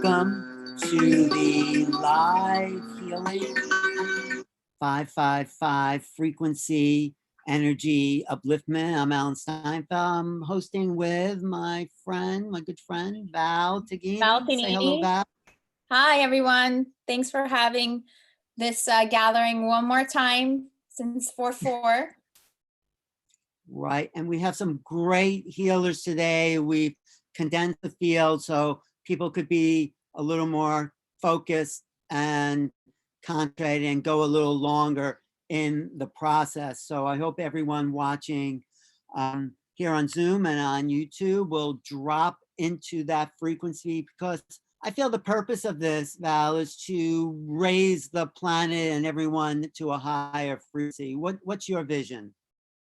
Welcome to the live healing 555 frequency energy upliftment. I'm Alan Steinfeld. I'm hosting with my good friend, Val Tignini. Val Tignini. Say hello, Val. Hi, everyone. Thanks for having this gathering one more time since 4/4. Right, and we have some great healers today. We've condensed the field so people could be a little more focused and concentrated and go a little longer in the process. So I hope everyone watching here on Zoom and on YouTube will drop into that frequency, because I feel the purpose of this, Val, is to raise the planet and everyone to a higher frequency. What's your vision?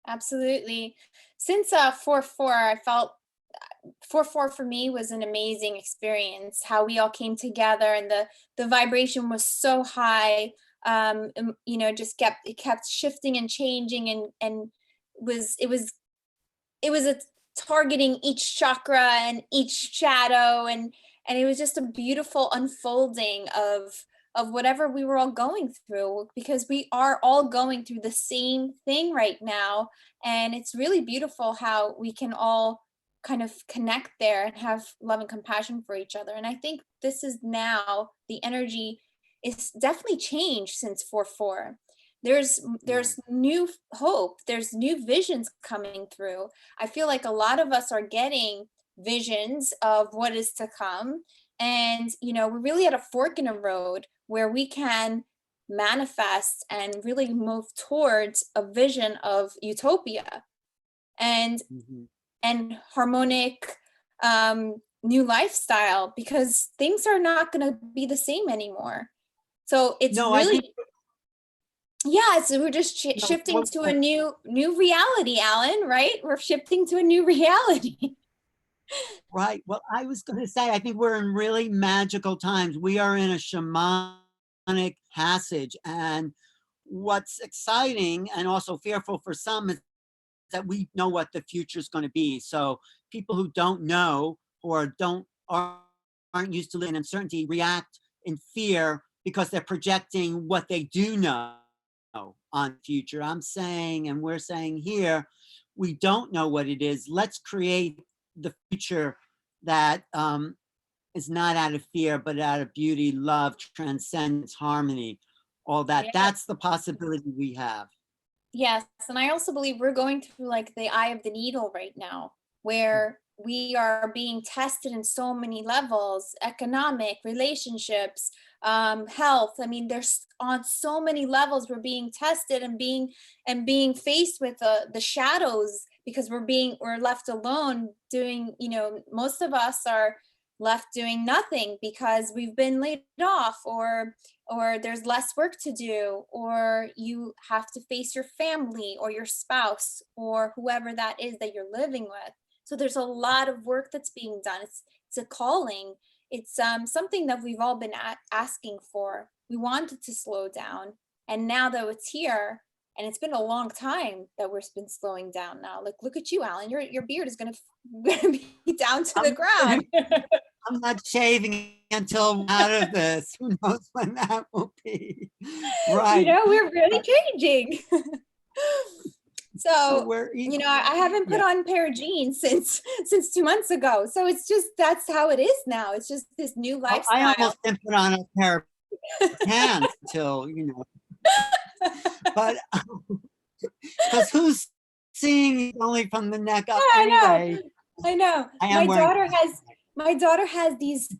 Absolutely. Since 4/4, I felt 4/4 for me was an amazing experience. How we all came together and the vibration was so high. You know, just kept shifting and changing, and it was a targeting each chakra and each shadow, and it was just a beautiful unfolding of whatever we were all going through, because we are all going through the same thing right now. And it's really beautiful how we can all kind of connect there and have love and compassion for each other. And I think this is now, the energy is definitely changed since 4/4. There's new hope, there's new visions coming through. I feel like a lot of us are getting visions of what is to come. And, you know, we're really at a fork in a road where we can manifest and really move towards a vision of utopia and harmonic new lifestyle, because things are not going to be the same anymore. So it's so we're just shifting to a new reality, Alan, right? We're shifting to a new reality. Right. Well, I was going to say, I think we're in really magical times. We are in a shamanic passage. And what's exciting and also fearful for some is that we know what the future is going to be. So people who don't know or aren't used to living in uncertainty react in fear because they're projecting what they do know on future. I'm saying, and we're saying here, we don't know what it is. Let's create the future that is not out of fear, but out of beauty, love, transcendence, harmony, all that. Yeah. That's the possibility we have. Yes, and I also believe we're going through like the eye of the needle right now, where we are being tested in so many levels: economic, relationships, health. I mean, there's on so many levels we're being tested and being faced with the shadows, because we're left alone doing, you know, most of us are left doing nothing because we've been laid off, or there's less work to do, or you have to face your family or your spouse or whoever that is that you're living with. So there's a lot of work that's being done. It's a calling. It's something that we've all been asking for. We wanted to slow down, and now that it's here, and it's been a long time that we've been slowing down now. Like, look at you, Alan. Your beard is gonna be down to the ground. I'm not shaving until out of this. Who knows when that will be? Right. You know, we're really changing. So we're, you know, I haven't put on a pair of jeans since 2 months ago. So it's just, that's how it is now. It's just this new lifestyle. I almost didn't put on a pair of pants until, you know. But because who's seeing only from the neck up anyway? I know. My daughter has these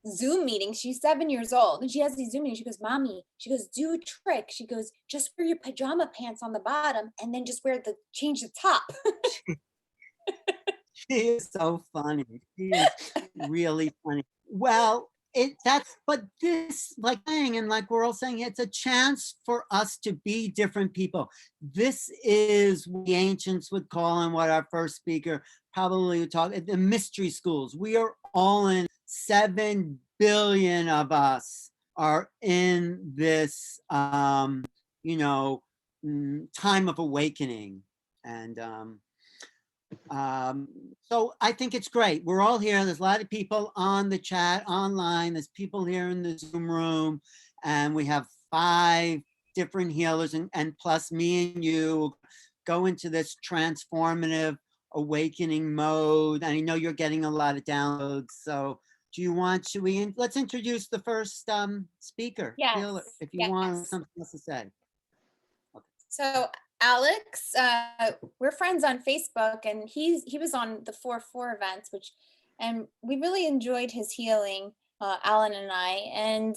Zoom meetings. She's 7 years old, and she has these Zoom meetings. She goes, Mommy, she goes, do a trick. She goes, just wear your pajama pants on the bottom and then just change the top. She is so funny. She is really funny. Well, but this, like saying, and like we're all saying, it's a chance for us to be different people. This is what the ancients would call, and what our first speaker probably would talk, the mystery schools. We are all in, 7 billion of us are in this, you know, time of awakening. And So I think it's great. We're all here. There's a lot of people on the chat online. There's people here in the Zoom room, and we have 5 different healers, and plus me and you go into this transformative awakening mode. And I know you're getting a lot of downloads. So do you want, let's introduce the first speaker, healer, Yes, if you want yes. something else to say. Okay. So Alex, we're friends on Facebook, and he was on the 4-4 events, and we really enjoyed his healing, Alan and I, and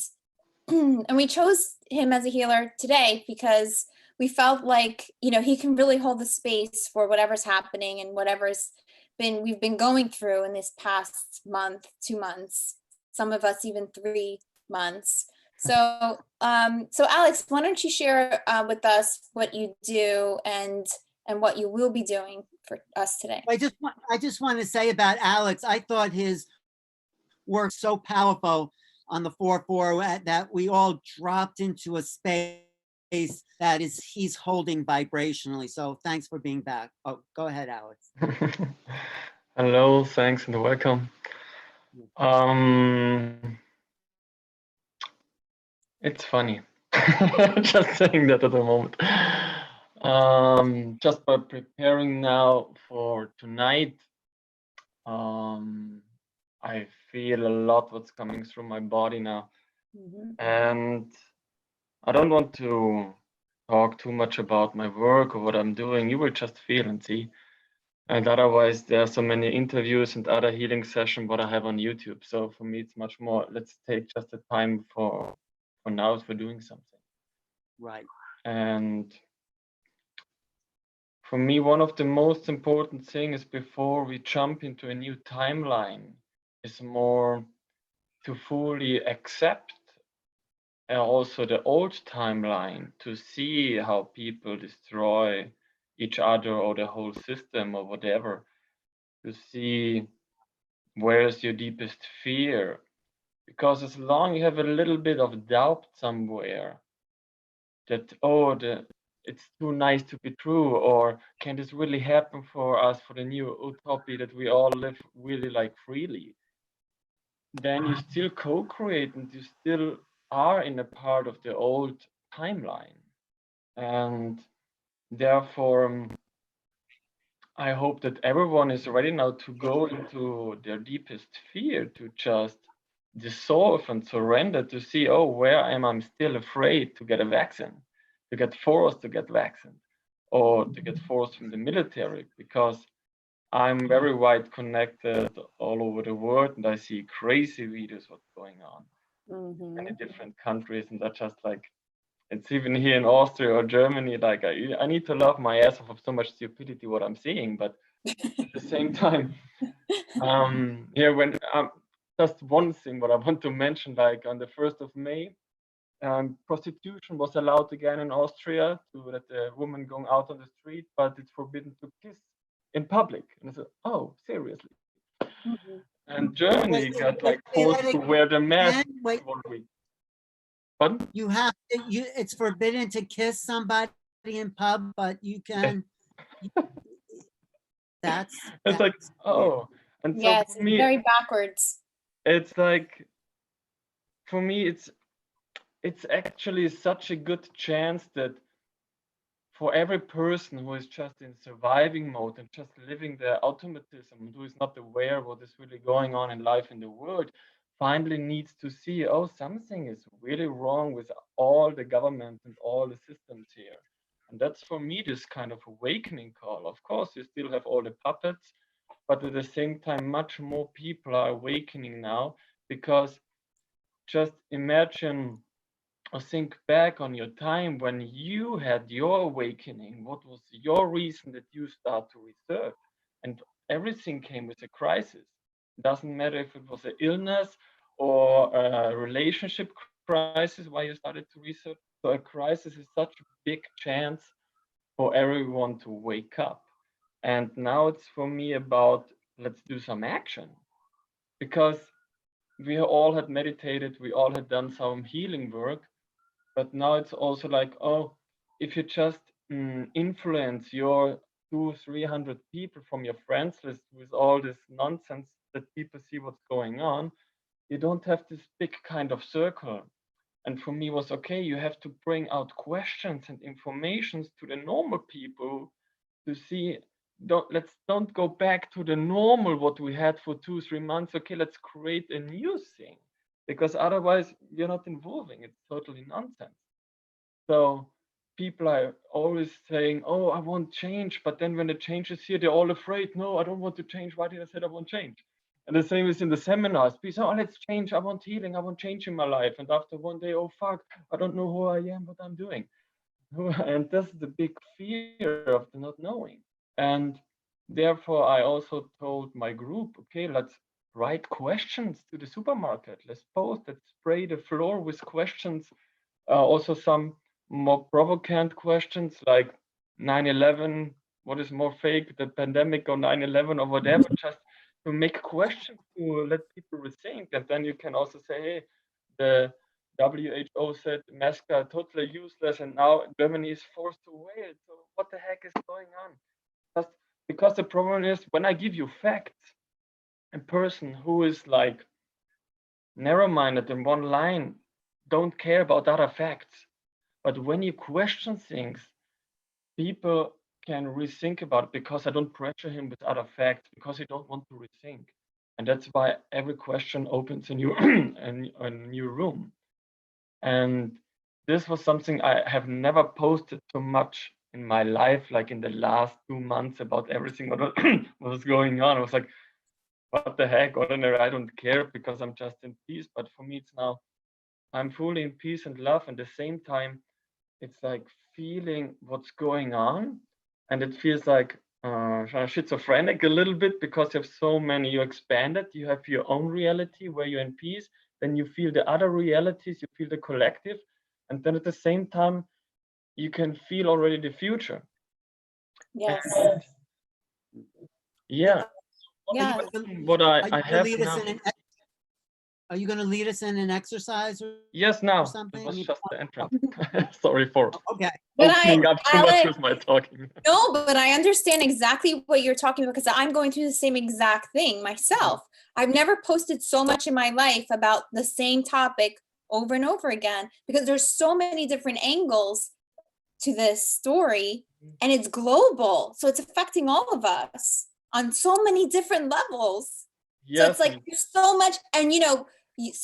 and we chose him as a healer today because we felt like, he can really hold the space for whatever's happening and whatever's we've been going through in this past month, 2 months, some of us even 3 months. So, so Alex, why don't you share with us what you do and what you will be doing for us today? I just want to say about Alex, I thought his work so powerful on the 4-4 that we all dropped into a space that he's holding vibrationally. So thanks for being back. Oh, go ahead, Alex. Hello, thanks and welcome. It's funny. Just saying that at the moment. Just by preparing now for tonight, I feel a lot what's coming through my body now. And I don't want to talk too much about my work or what I'm doing. You will just feel and see. And otherwise, there are so many interviews and other healing sessions what I have on YouTube. So for me, it's much more, let's take just the time for now for doing something. Right. And for me, one of the most important things before we jump into a new timeline is more to fully accept also the old timeline, to see how people destroy each other or the whole system or whatever, to see where's your deepest fear. Because as long as you have a little bit of doubt somewhere that, it's too nice to be true, or can this really happen for us, for the new utopia that we all live really like freely, then you still co-create and you still are in a part of the old timeline. And therefore, I hope that everyone is ready now to go into their deepest fear, to just dissolve and surrender, to see, oh, where am I still afraid to get a vaccine, to get forced to get vaccinated, or to get forced from the military, because I'm very wide connected all over the world and I see crazy videos what's going on in different countries, and that's just like, it's even here in Austria or Germany, like I need to love my ass off of so much stupidity what I'm seeing, but at the same time, yeah, when just one thing what I want to mention, like on the 1st of May, prostitution was allowed again in Austria, to let the woman going out on the street, but it's forbidden to kiss in public. And I said, oh, seriously? And Germany got like forced to wear the mask for 1 week. Pardon? You have to, it's forbidden to kiss somebody in pub, but you can. That's like, oh, and so yes, for me, very backwards. It's like, for me, it's actually such a good chance that for every person who is just in surviving mode and just living their automatism, who is not aware what is really going on in life in the world, finally needs to see, oh, something is really wrong with all the government and all the systems here. And that's for me this kind of awakening call. Of course, you still have all the puppets, but at the same time, much more people are awakening now, because just imagine or think back on your time when you had your awakening. What was your reason that you start to research? And everything came with a crisis. It doesn't matter if it was an illness or a relationship crisis why you started to research. So a crisis is such a big chance for everyone to wake up. And now it's for me about, let's do some action, because we all had meditated, we all had done some healing work, but now it's also like, oh, if you just influence your 200-300 people from your friends list with all this nonsense that people see what's going on, you don't have this big kind of circle. And for me was, okay, you have to bring out questions and informations to the normal people to see, let's don't go back to the normal what we had for 2-3 months. Okay, let's create a new thing, because otherwise you're not involving. It's totally nonsense. So people are always saying, oh, I want change, but then when the change is here, they're all afraid. No, I don't want to change. Why did I say I want change? And the same is in the seminars. People say, oh, let's change. I want healing. I want change in my life. And after one day, oh, fuck, I don't know who I am, what I'm doing. And that's the big fear of the not knowing. And therefore, I also told my group, okay, let's write questions to the supermarket. Let's post, let's spray the floor with questions. Also some more provocant questions like 9/11, what is more fake, the pandemic or 9/11 or whatever, just to make questions to let people rethink. And then you can also say, hey, the WHO said masks are totally useless, and now Germany is forced to wear it. So what the heck is going on? Just because the problem is, when I give you facts, a person who is like narrow-minded in one line don't care about other facts. But when you question things, people can rethink about it, because I don't pressure him with other facts, because he don't want to rethink. And that's why every question opens a new a new room. And this was something I have never posted so much in my life, like in the last 2 months, about everything what was going on. I was like, what the heck, ordinary, I don't care, because I'm just in peace. But for me, it's now, I'm fully in peace and love. And at the same time, it's like feeling what's going on. And it feels like schizophrenic a little bit, because you have so many, you expanded, you have your own reality where you're in peace, then you feel the other realities, you feel the collective, and then at the same time you can feel already the future. Yes. And yeah, Yeah. what I have now. Are you going to lead us in an exercise or Yes, now something? it was just the entrance. Sorry for okay. opening up too much with my talking. No, but I understand exactly what you're talking about, because I'm going through the same exact thing myself. I've never posted so much in my life about the same topic over and over again, because there's so many different angles to this story, and it's global. So it's affecting all of us on so many different levels. Yes. So it's like there's so much, and you know,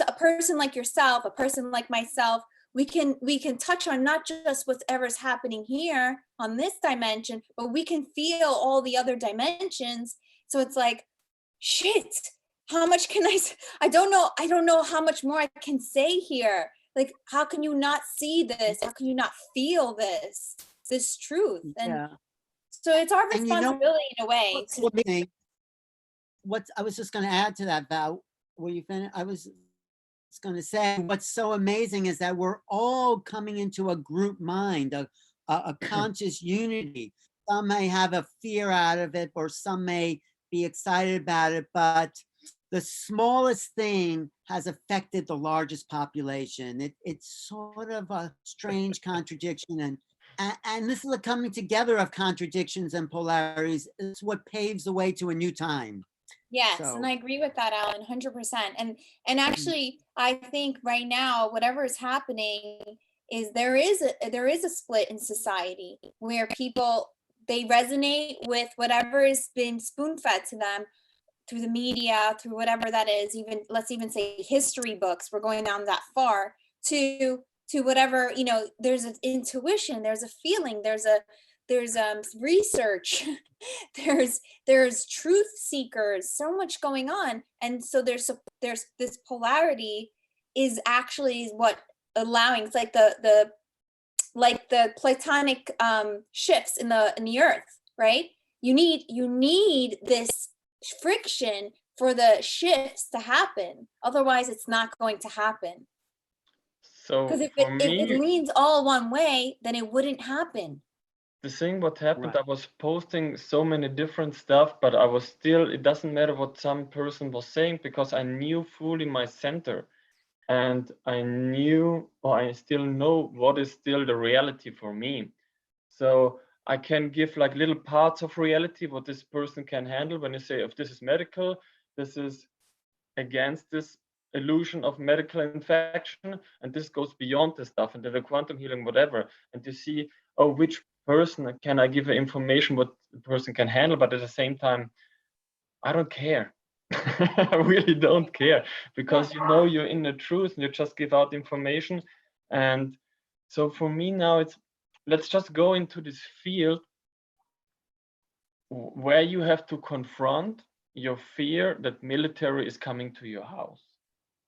a person like yourself, a person like myself, we can touch on not just whatever's happening here on this dimension, but we can feel all the other dimensions. So it's like, shit, how much can I don't know how much more I can say here. Like, how can you not see this? How can you not feel this truth? And so it's our responsibility in a way. I was just going to add to that, Val. Were you finished? I was going to say, what's so amazing is that we're all coming into a group mind, a conscious unity. Some may have a fear out of it, or some may be excited about it, but the smallest thing has affected the largest population. It's sort of a strange contradiction, and this is a coming together of contradictions and polarities. It's what paves the way to a new time. Yes, and I agree with that, Alan, 100%. And actually, I think right now, whatever is happening is there is a split in society where people, they resonate with whatever has been spoon-fed to them through the media, through whatever that is, even let's even say history books. We're going down that far to whatever, you know, there's an intuition, there's a feeling, there's research, there's truth seekers, so much going on. And so there's this polarity is actually what allowing, it's like the Platonic shifts in the earth, right? You need this friction for the shifts to happen. Otherwise it's not going to happen. So because if it leans all one way, then it wouldn't happen. The thing what happened, I was posting so many different stuff, but I was still, it doesn't matter what some person was saying, because I knew fully my center, and I knew, or I still know what is still the reality for me. So I can give like little parts of reality what this person can handle. When you say, if this is medical, this is against this illusion of medical infection, and this goes beyond the stuff, and then the quantum healing, whatever. And you see, oh, which person can I give information what the person can handle, but at the same time, I don't care. I really don't care, because you know you're in the truth and you just give out information. And so for me now, it's, let's just go into this field where you have to confront your fear that military is coming to your house.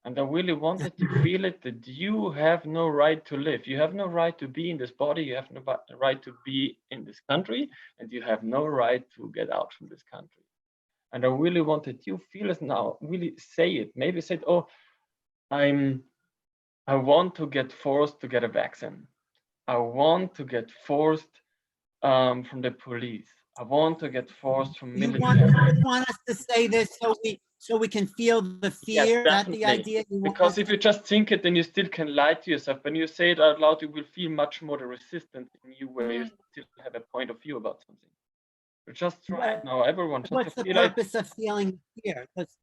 And I really wanted to feel it, that you have no right to live. You have no right to be in this body. You have no right to be in this country, and you have no right to get out from this country. And I really wanted you feel it now, really say it. Maybe say, oh, I want to get forced to get a vaccine. I want to get forced from the police. I want to get forced from military. You want us to say this so we can feel the fear? Yes, Is that the definitely. idea? Because if you just think it, then you still can lie to yourself. When you say it out loud, you will feel much more the resistance in you, where you still have a point of view about something. But just try it now, everyone. Just What's to the feel like, purpose of feeling fear? Because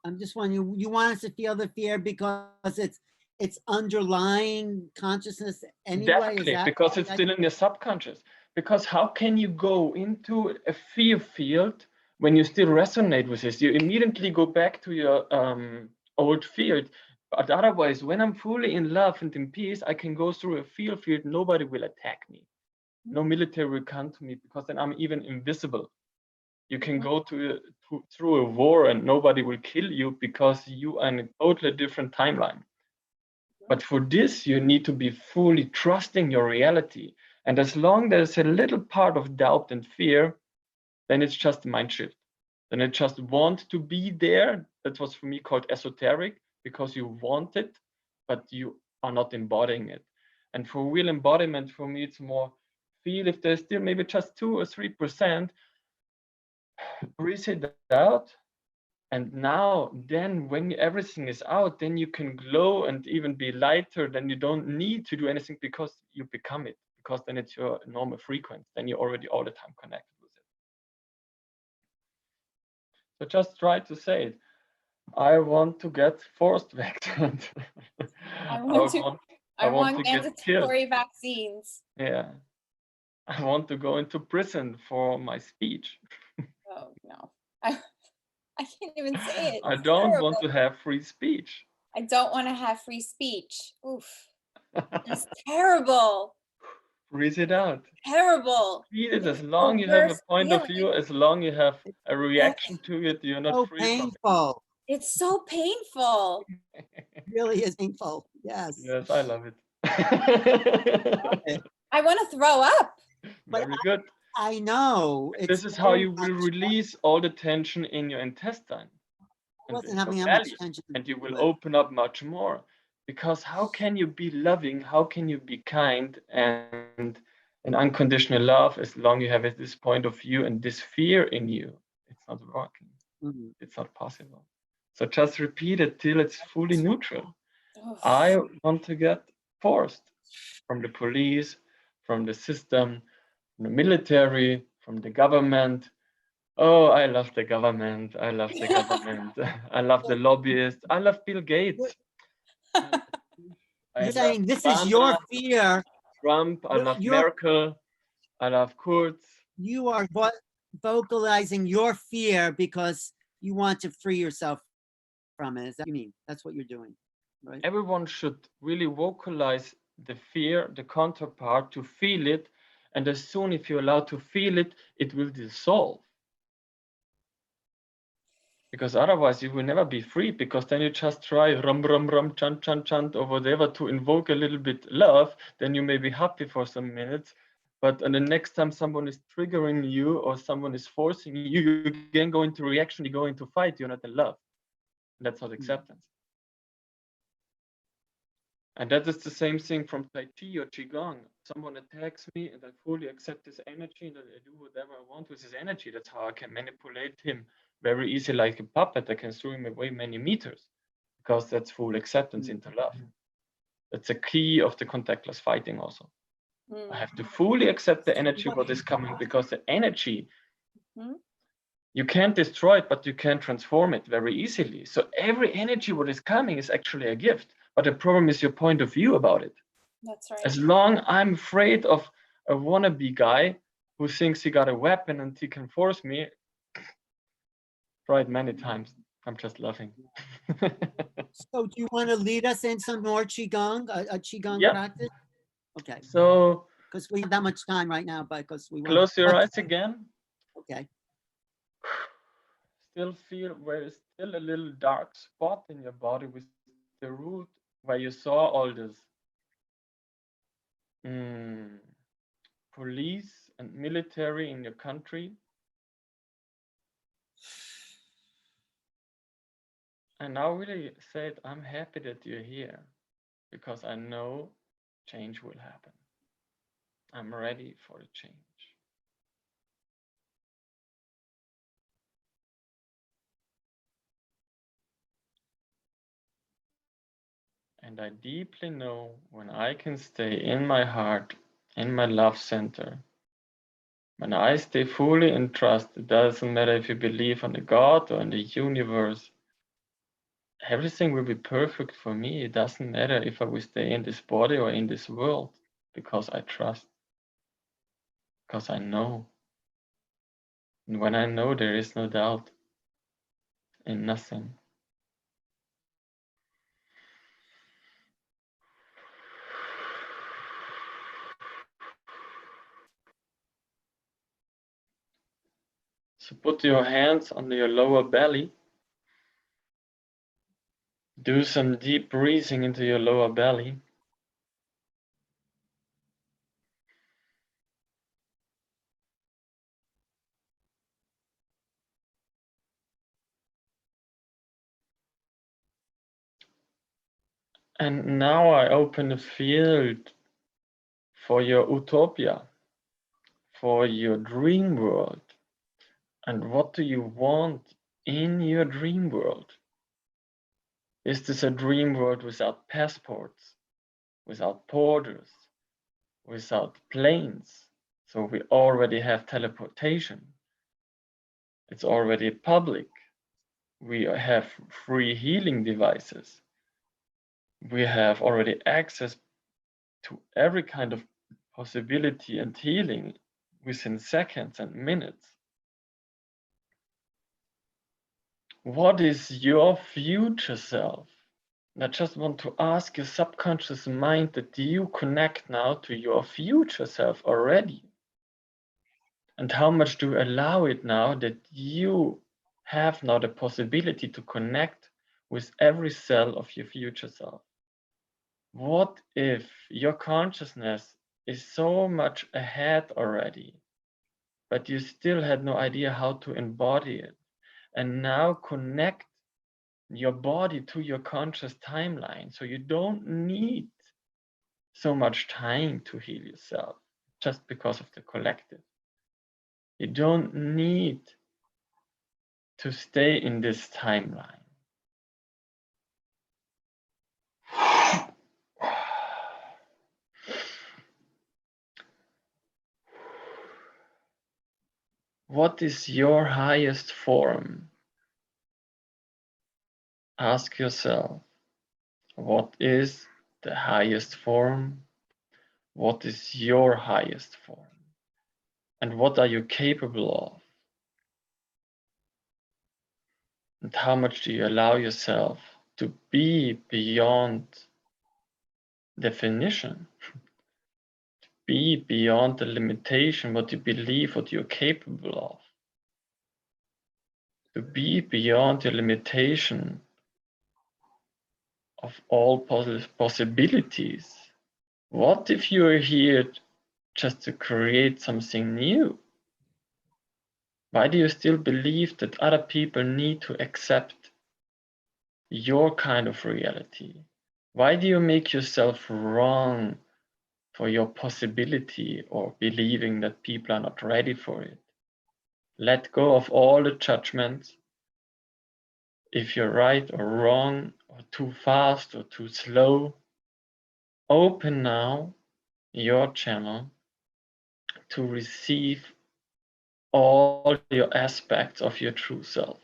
I'm just wondering, you want us to feel the fear because it's underlying consciousness anyway? definitely, Is that because it's still in your subconscious. Because how can you go into a fear field when you still resonate with this? You immediately go back to your old field. But otherwise, when I'm fully in love and in peace, I can go through a fear field. Nobody will attack me. No military will come to me, because then I'm even invisible. You can go through a war and nobody will kill you, because you are in a totally different timeline. But for this, you need to be fully trusting your reality. And as long as there's a little part of doubt and fear, then it's just a mind shift. Then it just want to be there. That was for me called esoteric, because you want it, but you are not embodying it. And for real embodiment, for me, it's more feel if there's still maybe just 2 or 3%, breathe it out. And now, then when everything is out, then you can glow and even be lighter. Then you don't need to do anything, because you become it, because then it's your normal frequency. Then you're already all the time connected with it. So just try to say it. I want to get forced vaccinated. I want to get killed. mandatory vaccines. Yeah. I want to go into prison for my speech. Oh no. I can't even say it. I don't want to have free speech. I don't want to have free speech. Oof. It's terrible. Breathe it out. Terrible. Feel it. As long you have a point of view, as long you have a reaction to it, you're not so free from it. painful? It's so painful. It really is painful. Yes. Yes, I love it. I want to throw up. Very good. I know. This is how you will release all the tension in your intestine. I wasn't having that much tension. And you will open up much more. Because how can you be loving? How can you be kind and an unconditional love as long you have this point of view and this fear in you? It's not working. It's not possible. So just repeat it till it's fully neutral. I want to get forced from the police, from the system, from the military, from the government. Oh, I love the government. I love the government. I love the lobbyists. I love Bill Gates. You're saying this is your fear. Trump. I love Merkel. I love Kurz. You are vocalizing your fear because you want to free yourself from it. Is that what you mean? That's what you're doing, right? Everyone should really vocalize the fear, the counterpart, to feel it. And as soon as you're allowed to feel it, it will dissolve. Because otherwise you will never be free, because then you just try rum, rum, rum, chant, chant, chant, or whatever to invoke a little bit love. Then you may be happy for some minutes. But the next time someone is triggering you or someone is forcing you, you again go into reaction, you go into fight, you're not in love. And that's not acceptance. And that is the same thing from Tai Chi or Qigong. Someone attacks me and I fully accept his energy and I do whatever I want with his energy. That's how I can manipulate him very easy, like a puppet. I can throw him away many meters, because that's full acceptance into love. That's a key of the contactless fighting also. I have to fully accept the energy what is coming, because the energy, you can't destroy it, but you can transform it very easily. So every energy what is coming is actually a gift. But the problem is your point of view about it. That's right. As long I'm afraid of a wannabe guy who thinks he got a weapon and he can force me, tried many times. I'm just laughing. So do you want to lead us in some more Qigong, a Qigong Yep. practice? Okay, So because we have that much time right now, but because we want close your eyes again. Okay. Still feel where is still a little dark spot in your body with the root where you saw all this police and military in your country. And now really said, I'm happy that you're here because I know change will happen. I'm ready for the change. And I deeply know when I can stay in my heart, in my love center, when I stay fully in trust, it doesn't matter if you believe on the God or in the universe, everything will be perfect for me. It doesn't matter if I will stay in this body or in this world, because I trust, because I know. And when I know, there is no doubt in nothing. So put your hands on your lower belly. Do some deep breathing into your lower belly. And now I open the field for your utopia, for your dream world. And what do you want in your dream world? Is this a dream world without passports, without borders, without planes? So we already have teleportation. It's already public. We have free healing devices. We have already access to every kind of possibility and healing within seconds and minutes. What is your future self? I just want to ask your subconscious mind that you connect now to your future self already. And how much do you allow it now that you have now the possibility to connect with every cell of your future self? What if your consciousness is so much ahead already, but you still had no idea how to embody it, and now connect your body to your conscious timeline, so you don't need so much time to heal yourself just because of the collective. You don't need to stay in this timeline. What is your highest form? Ask yourself, what is the highest form? What is your highest form? And what are you capable of? And how much do you allow yourself to be beyond definition? To be beyond the limitation, what you believe, what you're capable of? To be beyond your limitation of all possibilities. What if you're here just to create something new? Why do you still believe that other people need to accept your kind of reality? Why do you make yourself wrong for your possibility or believing that people are not ready for it? Let go of all the judgments. If you're right or wrong, or too fast or too slow, open now your channel to receive all your aspects of your true self.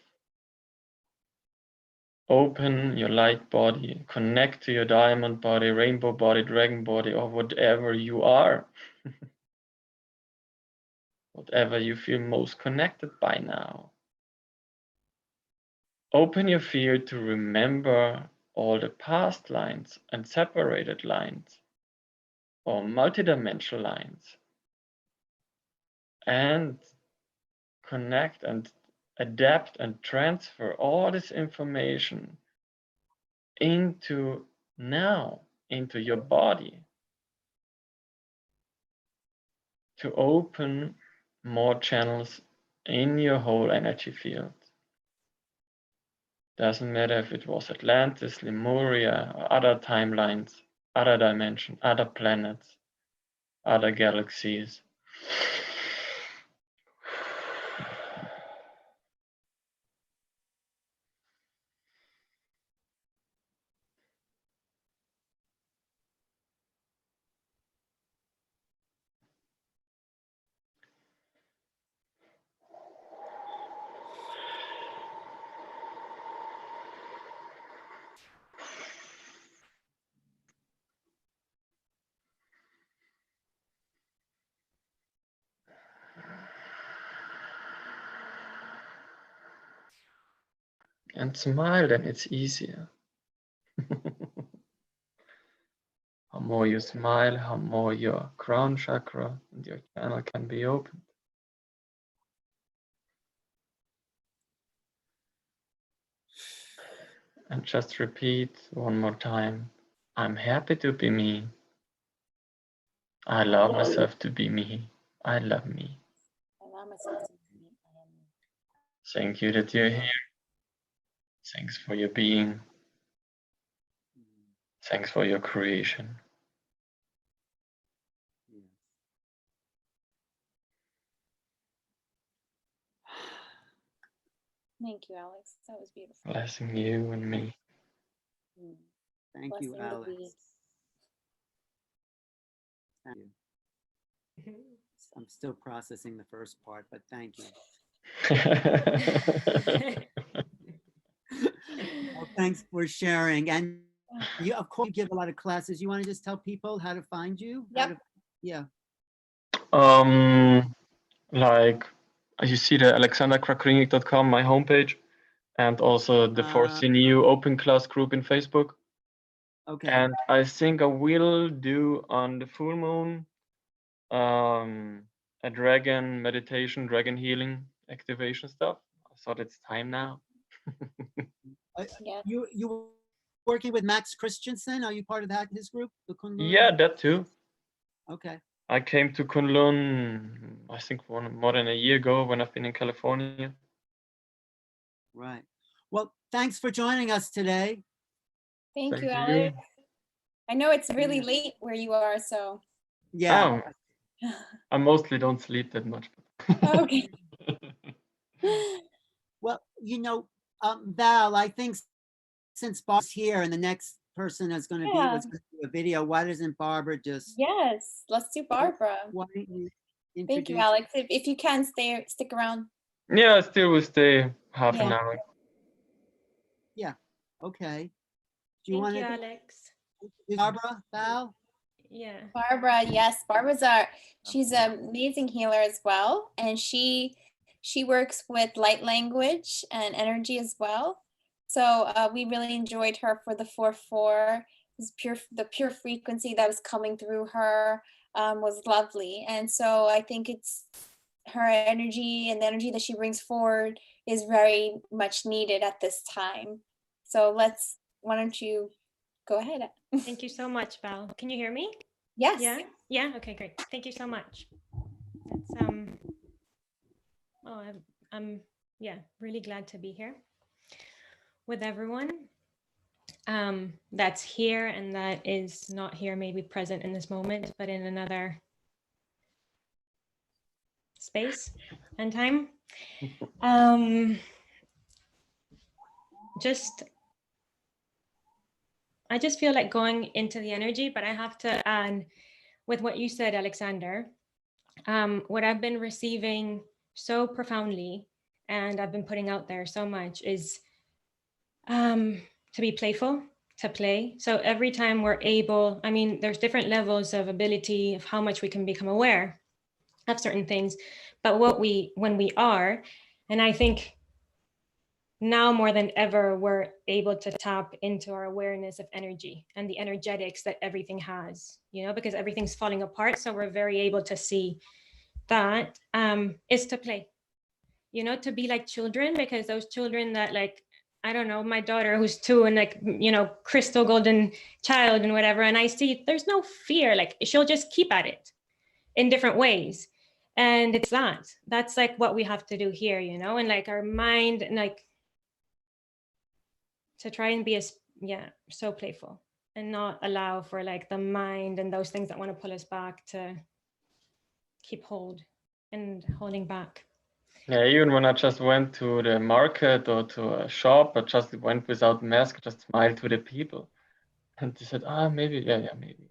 Open your light body, connect to your diamond body, rainbow body, dragon body, or whatever you are. Whatever you feel most connected by now. Open your field to remember all the past lines and separated lines or multidimensional lines, and connect and adapt and transfer all this information into now, into your body, to open more channels in your whole energy field. Doesn't matter if it was Atlantis, Lemuria, or other timelines, other dimensions, other planets, other galaxies. And smile, then it's easier. How more you smile, how more your crown chakra and your channel can be opened. And just repeat one more time. I'm happy to be me. I allow myself to be me. I love me. I allow myself to be me. I am me. Thank you that you're here. Thanks for your being. Thanks for your creation. Thank you, Alex. That was beautiful. Blessing you and me. Thank you, Blessing the Alex. we. Thank you. I'm still processing the first part, but thank you. Well, thanks for sharing. And you, of course, you give a lot of classes. You want to just tell people how to find you? Yep. Yeah. Like you see the alexanderkrakolinic.com, my homepage, and also the Foreseen You open class group in Facebook. Okay. And I think I will do on the full moon a dragon meditation, dragon healing activation stuff. I thought it's time now. Yeah. You working with Max Christensen? Are you part of that, his group? The Kunlun? Yeah, that too. Okay. I came to Kunlun, I think more than a year ago when I've been in California. Right. Well, thanks for joining us today. Thank you, Alex. I know it's really late where you are, so. Yeah. Oh, I mostly don't sleep that much. Okay. Well, you know, Val, I think since Barbara's here and the next person is going to was going to do a video, why doesn't Barbara just? Yes, let's do Barbara. Why don't you Thank you, introduce? Alex. If you can stick around. Yeah, I still will stay half an hour. Yeah. Okay. Do you Thank want you, to Alex. Barbara, Val? Yeah. Barbara, yes, she's an amazing healer as well, and she works with light language and energy as well. So we really enjoyed her for the 4/4. The pure frequency that was coming through her was lovely, and so I think it's her energy and the energy that she brings forward is very much needed at this time. So why don't you go ahead? Thank you so much, Val. Can you hear me? Yes. Yeah. Yeah. Okay, great. Thank you so much. It's I'm really glad to be here with everyone that's here and that is not here, maybe present in this moment, but in another space and time. I just feel like going into the energy, but I have to with what you said, Alexander. What I've been receiving so profoundly, and I've been putting out there so much, is to be playful, to play. So every time we're able, I mean, there's different levels of ability of how much we can become aware of certain things, but when we are, and I think now more than ever, we're able to tap into our awareness of energy and the energetics that everything has, you know, because everything's falling apart. So we're very able to see that is to play, you know, to be like children, because those children that, like, I don't know, my daughter who's 2 and, like, you know, crystal golden child and whatever, and I see there's no fear, like she'll just keep at it in different ways. And it's that's like what we have to do here, you know, and like our mind, and like to try and be so playful and not allow for like the mind and those things that want to pull us back to keep holding back. Yeah, even when I just went to the market or to a shop, I just went without mask, just smiled to the people. And they said, maybe, yeah, maybe.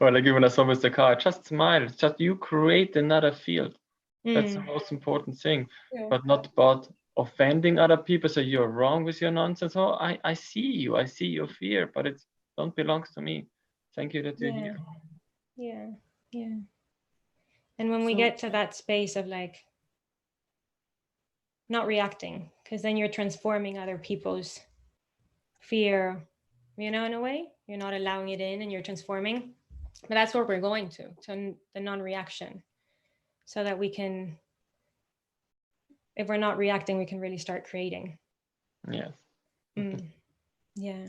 Or like even I saw with the car, just smile. It's just you create another field. That's the most important thing. Yeah. But not about offending other people. So you're wrong with your nonsense. Oh, I see you. I see your fear, but it don't belongs to me. Thank you that you're here. Yeah. And when we get to that space of like not reacting, because then you're transforming other people's fear, you know, in a way, you're not allowing it in and you're transforming. But that's where we're going to the non-reaction, so that we can, if we're not reacting, we can really start creating. Yes. Yeah.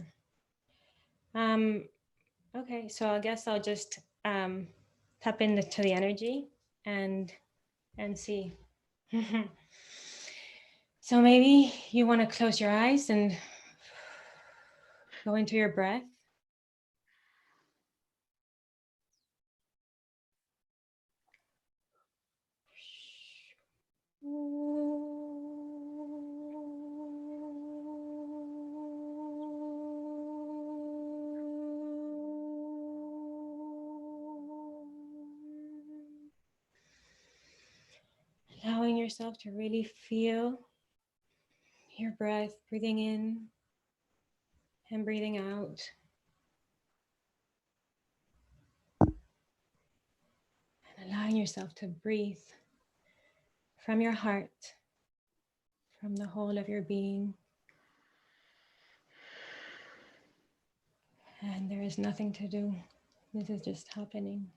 Okay, so I guess I'll just tap into the energy and see. So maybe you want to close your eyes and go into your breath. Allowing yourself to really feel your breath, breathing in and breathing out. And allowing yourself to breathe from your heart, from the whole of your being. And there is nothing to do. This is just happening.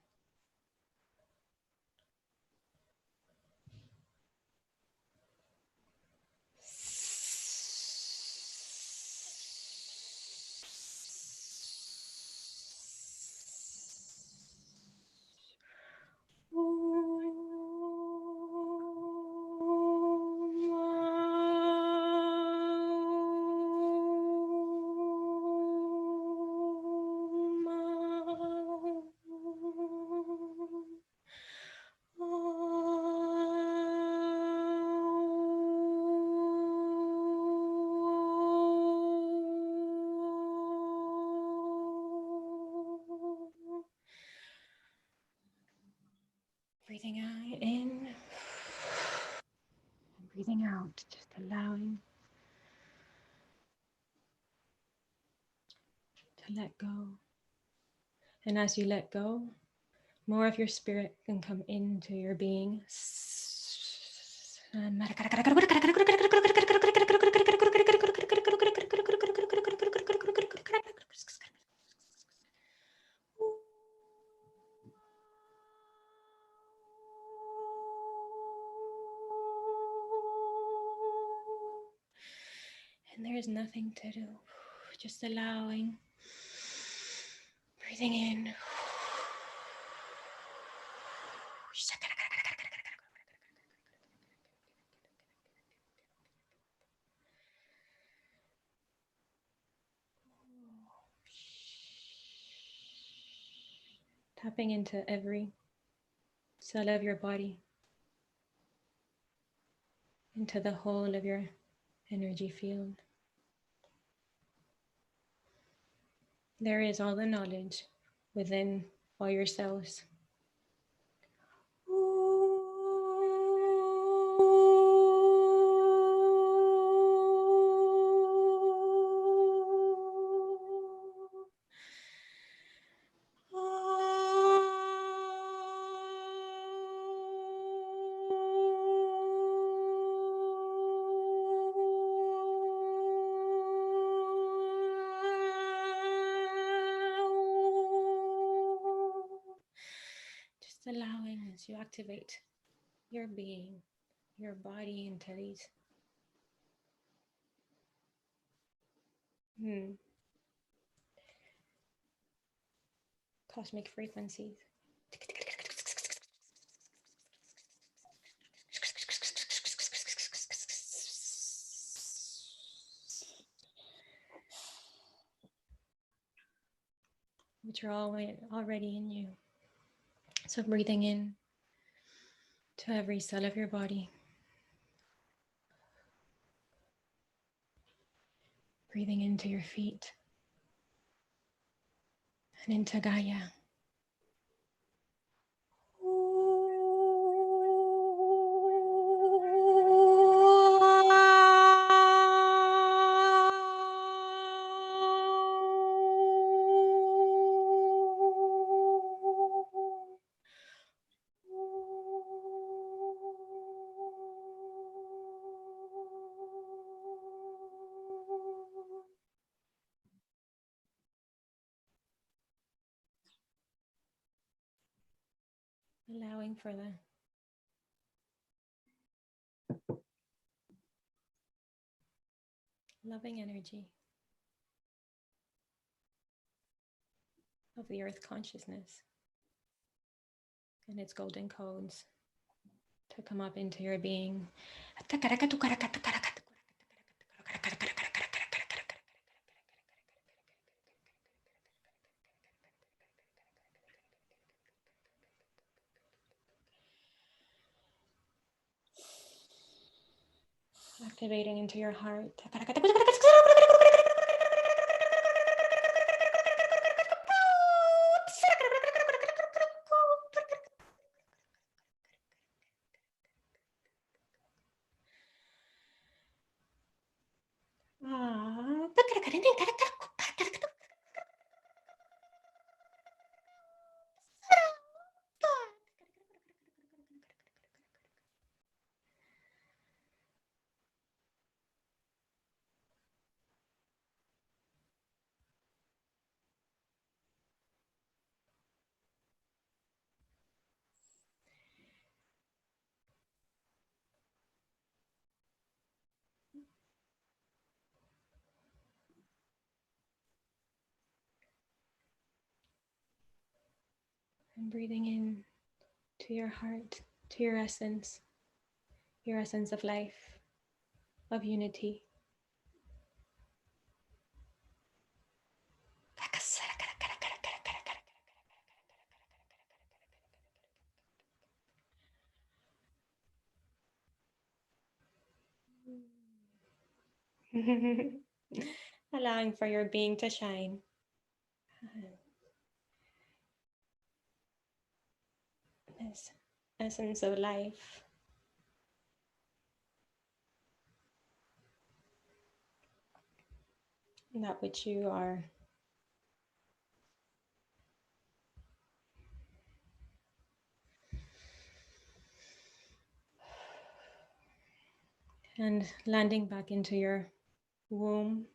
Breathing out in, and breathing out, just allowing to let go. And as you let go, more of your spirit can come into your being. And there is nothing to do, just allowing, breathing in. Tapping into every cell of your body, into the whole of your energy field. There is all the knowledge within for yourselves. Just allowing as you activate your being, your body into these cosmic frequencies. Which are already in you. So breathing in to every cell of your body. Breathing into your feet and into Gaia. Allowing for the loving energy of the earth consciousness and its golden codes to come up into your being. Activating into your heart. And breathing in to your heart, to your essence of life, of unity. Allowing for your being to shine. This essence of life. That which you are. And landing back into your womb.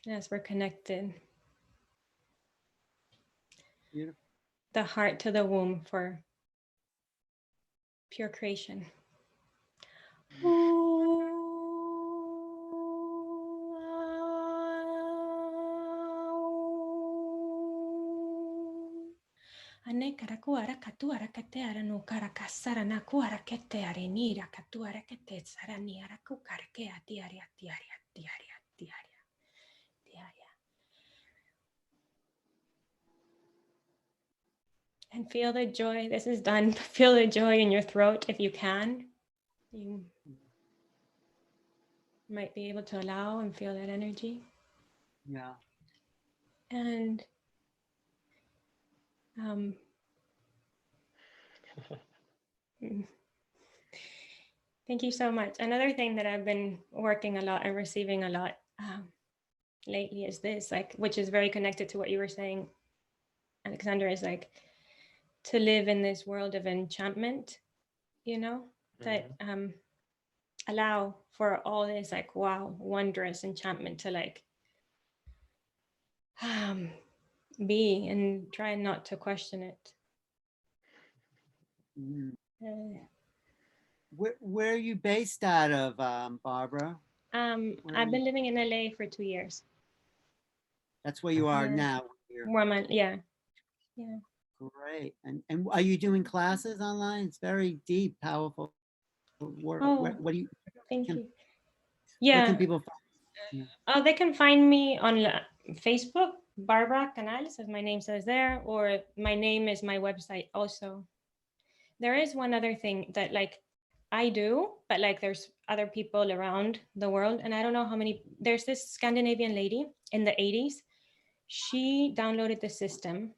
As we're connected. Beautiful. The heart to the womb for pure creation. Ane karakuara katuara kateara no karakasara na kuara kete arenira katuara kete sarani araku karakea diaria. And feel the joy. This is done. Feel the joy in your throat if you can. You might be able to allow and feel that energy. Yeah. And thank you so much. Another thing that I've been working a lot and receiving a lot lately is this, like, which is very connected to what you were saying, Alexander, is like to live in this world of enchantment, you know, that allow for all this like, wow, wondrous enchantment to like be, and try not to question it. Where are you based out of, Barbara? I've been living in LA for 2 years. That's where you are now. Yeah. Great. And are you doing classes online? It's very deep, powerful work. What do you? Thank you. Where Yeah. can people find you? Oh, they can find me on Facebook, Barbara Canales, as my name says there, or my name is my website also. There is one other thing that like I do, but like there's other people around the world, and I don't know how many. There's this Scandinavian lady in the 80s. She downloaded the system.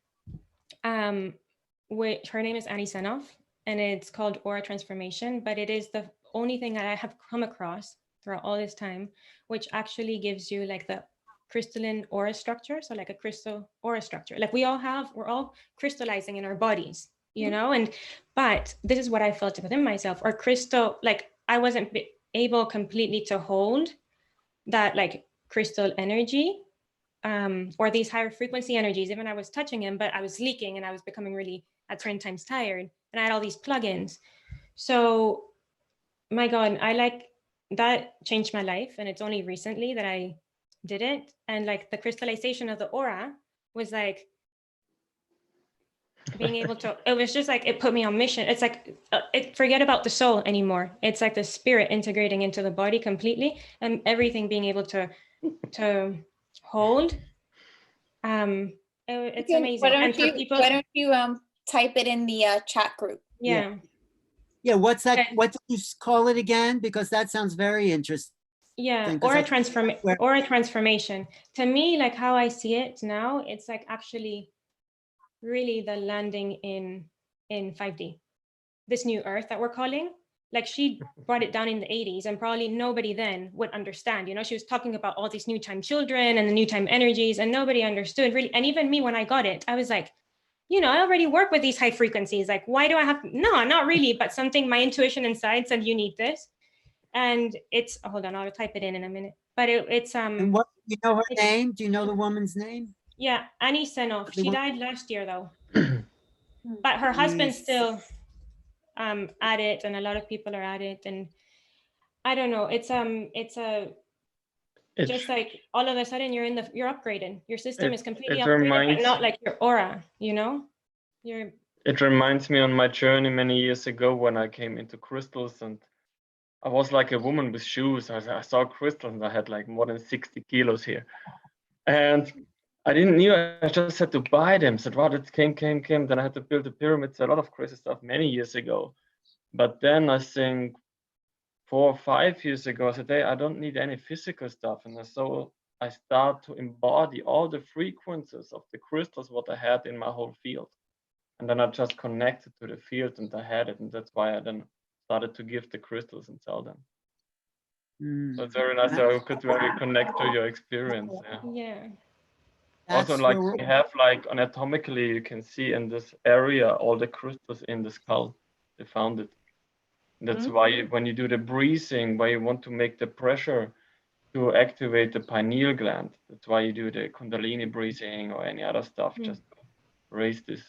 Which her name is Annie Senoff, and it's called Aura Transformation, but it is the only thing that I have come across throughout all this time, which actually gives you like the crystalline aura structure. So like a crystal aura structure, like we're all crystallizing in our bodies, you know, but this is what I felt within myself, or crystal, like I wasn't able completely to hold that like crystal energy, or these higher frequency energies. Even I was touching him, but I was leaking and I was becoming really at certain times tired, and I had all these plugins. So my God, I like that changed my life. And it's only recently that I did it. And like the crystallization of the aura was like being able to, it was just like, it put me on mission. It's like, forget about the soul anymore. It's like the spirit integrating into the body completely, and everything being able to hold. It's amazing. Why don't you type it in the chat group? Yeah. What's that? Okay. What did you call it again? Because that sounds very interesting. Yeah, aura transformation. To me, like how I see it now, it's like actually really the landing in 5D, this new earth that we're calling. Like she brought it down in the 80s, and probably nobody then would understand. You know, she was talking about all these new time children and the new time energies, and nobody understood really. And even me, when I got it, I was like, you know, I already work with these high frequencies. Like, why do I have? No, not really. But something, my intuition inside said, you need this. And it's, hold on, I'll type it in a minute. But it's And what, you know her name? Do you know the woman's name? Yeah, Annie Senoff. She died last year though. But her husband's still at it, and a lot of people are at it. And I don't know, it's just like all of a sudden you're upgraded. Your system is completely upgraded, but not like your aura, you know? It reminds me on my journey many years ago when I came into crystals, and I was like a woman with shoes. I saw crystals and I had like more than 60 kilos here. And I didn't know, I just had to buy them. So wow, it came. Then I had to build a pyramid. So a lot of crazy stuff many years ago. But then I think 4 or 5 years ago, I said, hey, I don't need any physical stuff. And so I start to embody all the frequencies of the crystals, what I had in my whole field. And then I just connected to the field and I had it. And that's why I then started to give the crystals and sell them. So it's very nice. I could really connect to your experience. Yeah. Also, like we have like anatomically, you can see in this area all the crystals in the skull. They found it. That's why when you do the breathing, why you want to make the pressure to activate the pineal gland. That's why you do the Kundalini breathing or any other stuff, just to raise this.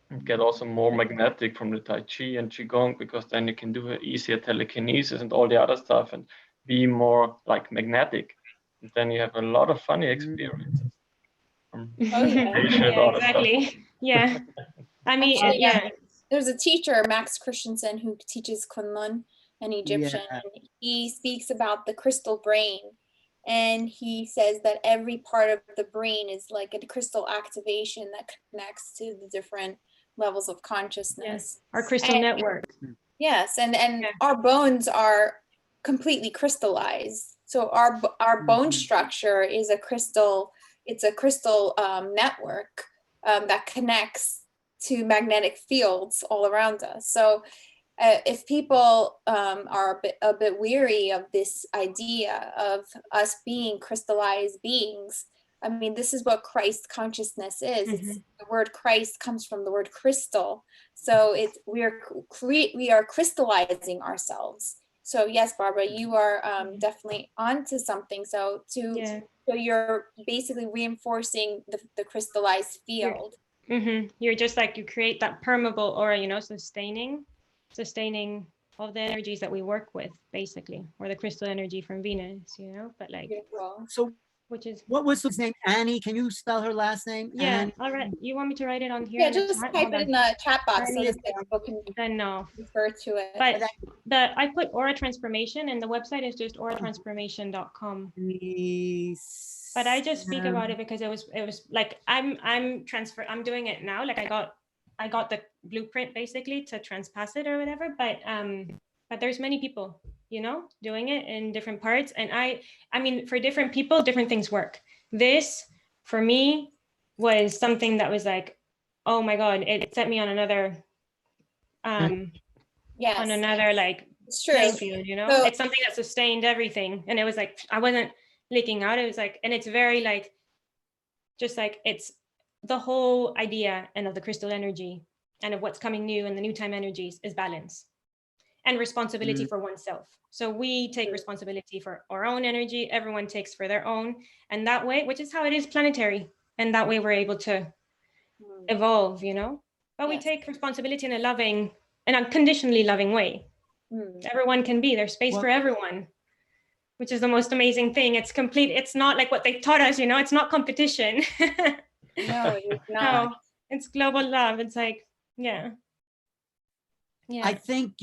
And get also more magnetic from the Tai Chi and Qigong, because then you can do easier telekinesis and all the other stuff and be more like magnetic. And then you have a lot of funny experiences. Exactly. Yeah. I mean, yeah. There's a teacher, Max Christensen, who teaches Kunlun and Egyptian. And he speaks about the crystal brain And he says that every part of the brain is like a crystal activation that connects to the different levels of consciousness. Yes, our crystal network. Yes, and our bones are completely crystallized. So our bone structure is a crystal. It's a crystal network that connects to magnetic fields all around us. So if people are a bit weary of this idea of us being crystallized beings, I mean, this is what Christ consciousness is. It's, the word Christ comes from the word crystal. So it's we are crystallizing ourselves. So yes, Barbara, you are definitely onto something. So so you're basically reinforcing the crystallized field. You're just like, you create that permeable aura, you know, sustaining all the energies that we work with, basically, or the crystal energy from Venus, you know, but like, so which is, what was his name? Annie, can you spell her last name? yeah, Annie? all right. You want me to write it on here? Yeah, just type it in the chat box so that people can refer to it. But I put aura transformation, and the website is just auratransformation.com. But I just speak about it because it was like, I'm doing it now. Like I got the blueprint basically to transpass it or whatever, but there's many people, you know, doing it in different parts. And I mean, for different people, different things work. This, for me, was something that was like, oh my God, it set me on another, on another, like, it's true. Field, you know, it's something that sustained everything. And it was like, I wasn't leaking out. It was like, and it's very like, just like, it's the whole idea and of the crystal energy and of what's coming new and the new time energies is balance and responsibility for oneself. So we take responsibility for our own energy, everyone takes for their own, and that way, which is how it is planetary, and that way we're able to evolve, you know, but we take responsibility in a loving and unconditionally loving way. Everyone can be, there's space for everyone, which is the most amazing thing. It's complete. It's not like what they taught us, you know, it's not competition. No, it's not. No, it's global love. It's like, yeah. I think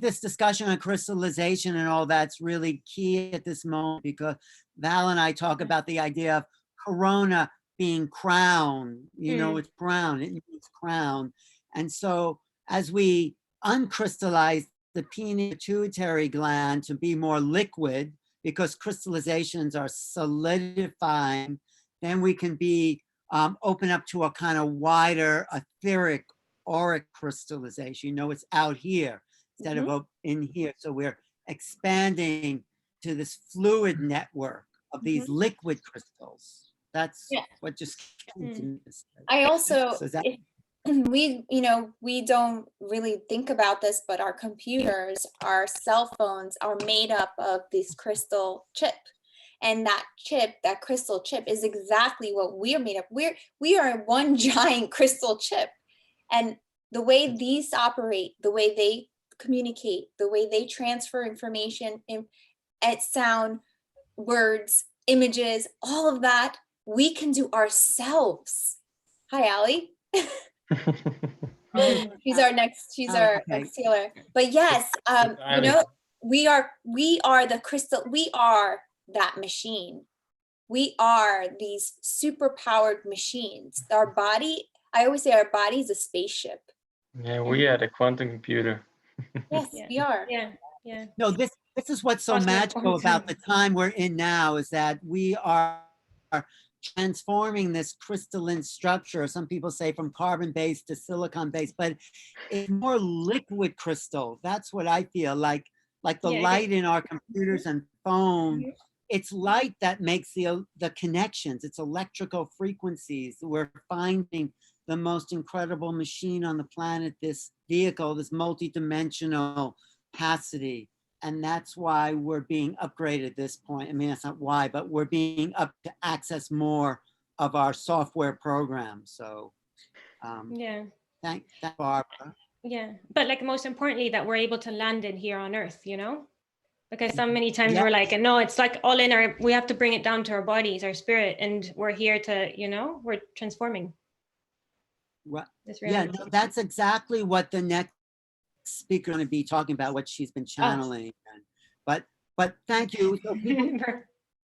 this discussion on crystallization and all that's really key at this moment, because Val and I talk about the idea of corona being crown, you know, it's crown, it means crown. And so as we uncrystallize the pituitary gland to be more liquid, because crystallizations are solidifying, then we can be open up to a kind of wider etheric auric crystallization. You know, it's out here instead of in here. So we're expanding to this fluid network of these liquid crystals. That's what just came to me. I also, So that, we don't really think about this, but our computers, our cell phones are made up of this crystal chip. And that chip, that crystal chip, is exactly what we're made of. We are one giant crystal chip. And the way these operate, the way they communicate, the way they transfer information at sound, words, images, all of that, we can do ourselves. Hi, Allie. She's our next healer. But yes, we are the crystal, we are that machine. We are these super powered machines. Our body, I always say our body is a spaceship. Yeah, we are the quantum computer. Yes, we are. Yeah. no, this is what's so magical about the time we're in now, is that we are transforming this crystalline structure. Some people say from carbon-based to silicon-based, but it's more liquid crystal. That's what I feel like the light in our computers and phones. It's light that makes the connections. It's electrical frequencies. We're finding the most incredible machine on the planet, this vehicle, this multi-dimensional capacity. And that's why we're being upgraded at this point. I mean, that's not why, but we're being up to access more of our software programs. So thank Barbara. Yeah, but like most importantly, that we're able to land it here on Earth, you know? Because so many times we're like, no, it's like all in our, we have to bring it down to our bodies, our spirit, and we're here to, you know, we're transforming. Right. Yeah, no, that's exactly what the next speaker is going to be talking about, what she's been channeling. But thank you. So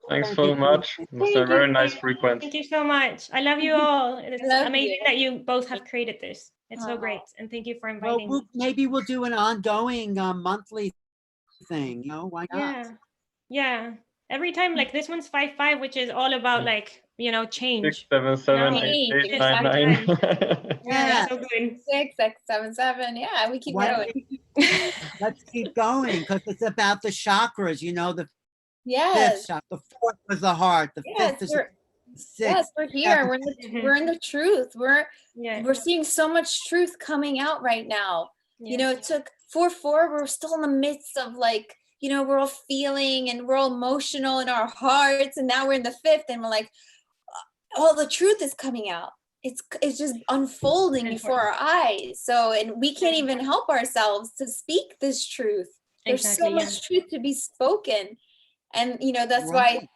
Thanks Thank so you. much. It was a Thank you, very nice Faye. frequency. Thank you so much. I love you all. It's love amazing you. that you both have created this. It's so Aw. great. And thank you for Well, inviting me. maybe we'll do an ongoing monthly thing. You know, why not? Yeah. Yeah. Every time, like this one's 5-5, which is all about like, you know, 6, change. 7, 7, No, 8, 8, Change, 9, 9. Yeah, Yeah. it's so good. 6, 6, 7, 7. Yeah, we keep Why going. Let's keep going because it's about the chakras. You know, the fifth Yes, chakra, the fourth was the heart, the yes, fifth is we're the yes, sixth. we're here. We're in the truth. Yeah. We're seeing so much truth coming out right now. You Yeah. know, it took 4-4. We're still in the midst of like, you know, we're all feeling and we're all emotional in our hearts, and now we're in the fifth, and we're like, all the truth is coming out. It's just unfolding before our eyes. So, and we can't even help ourselves to speak this truth. There's so Exactly, yeah. much truth to be spoken, and you know that's Right. why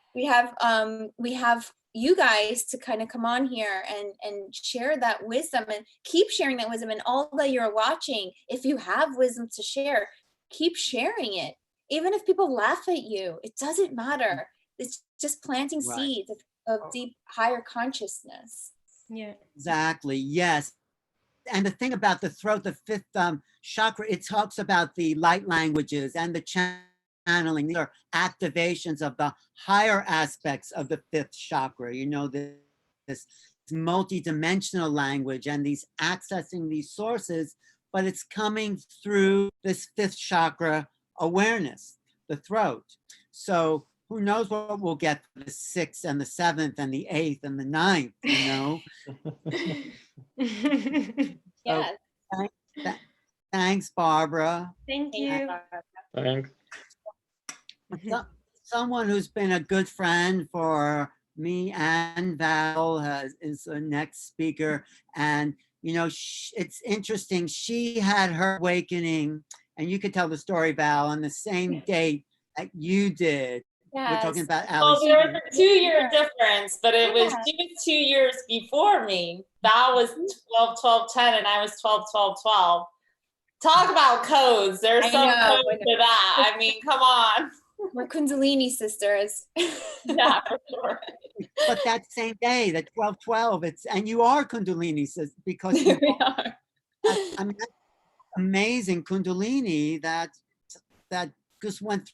we have you guys to kind of come on here and share that wisdom and keep sharing that wisdom, and all that you're watching. If you have wisdom to share, keep sharing it. Even if people laugh at you, it doesn't matter. It's just planting Right. seeds of deep higher consciousness. Yeah. Exactly. Yes. And the thing about the throat, the fifth chakra, it talks about the light languages and the channeling. These are activations of the higher aspects of the fifth chakra. You know, this multi-dimensional language and these accessing these sources, but it's coming through this fifth chakra awareness, the throat. So who knows what we'll get for the 6th and the 7th and the 8th and the 9th, you know? Yes. Thanks, Barbara. Thank you. Thanks. Someone who's been a good friend for me and Val is the next speaker. And, you know, it's interesting. She had her awakening, and you could tell the story, Val, on the same date that you did. We're talking Yes. about Well, Ali's. there was a 2-year difference, but it was she was 2 years before me. Val was 12, 12, 10, and I was 12, 12, 12. Talk about codes. There's some codes to that. I mean, come on. We're Kundalini sisters. Yeah, for sure. But that same day, that 12-12, and you are Kundalini, because you We are. I mean, that's amazing Kundalini that just went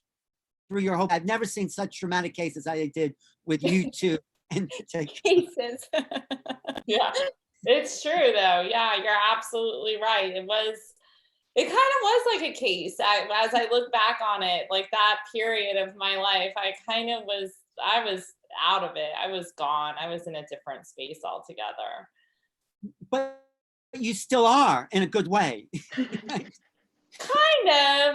through your whole. I've never seen such dramatic cases I did with you two. And Cases. Yeah, it's true though. Yeah, you're absolutely right. It kind of was like a case. As I look back on it, like that period of my life, I was out of it. I was gone. I was in a different space altogether. But you still are in a good way. Kind of.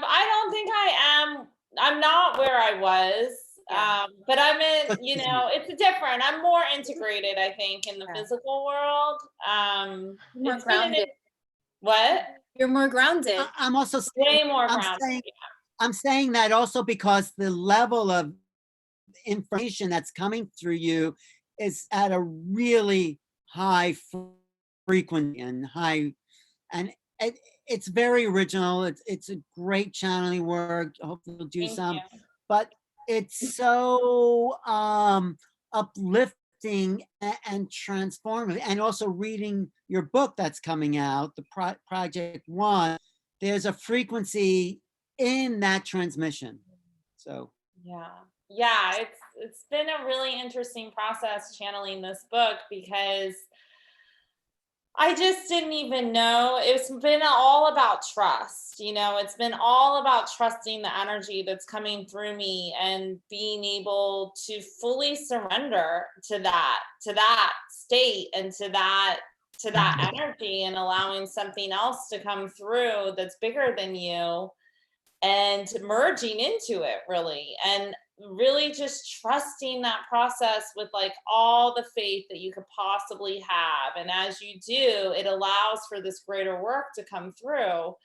I don't think I am. I'm not where I was. But I'm in, you know, it's different. I'm more integrated, I think, in the physical world. More grounded. What? You're more grounded. I'm also way more grounded. I'm saying that also because the level of information that's coming through you is at a really high frequency and high, and it's very original. It's a great channeling work. Hopefully we'll do some, but it's so uplifting and transformative. And also reading your book that's coming out, the Project One, there's a frequency in that transmission. So yeah, it's been a really interesting process channeling this book, because I just didn't even know. It's been all about trust. You know, it's been all about trusting the energy that's coming through me and being able to fully surrender to that state and to that energy, and allowing something else to come through that's bigger than you, and merging into it really, and really just trusting that process with like all the faith that you could possibly have. And as you do, it allows for this greater work to come through.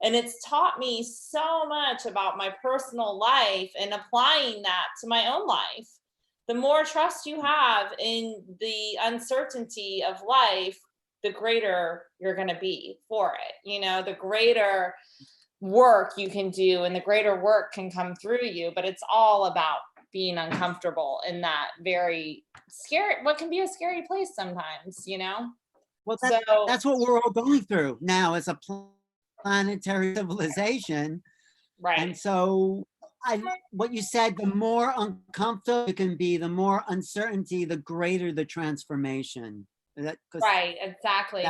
And it's taught me so much about my personal life and applying that to my own life. The more trust you have in the uncertainty of life, the greater you're going to be for it. You know, the greater work you can do and the greater work can come through you. But it's all about being uncomfortable in that very scary, what can be a scary place sometimes, you know? Well, So that's what we're all going through now as a planetary civilization. right. And so what you said, the more uncomfortable it can be, the more uncertainty, the greater the transformation. Right, exactly.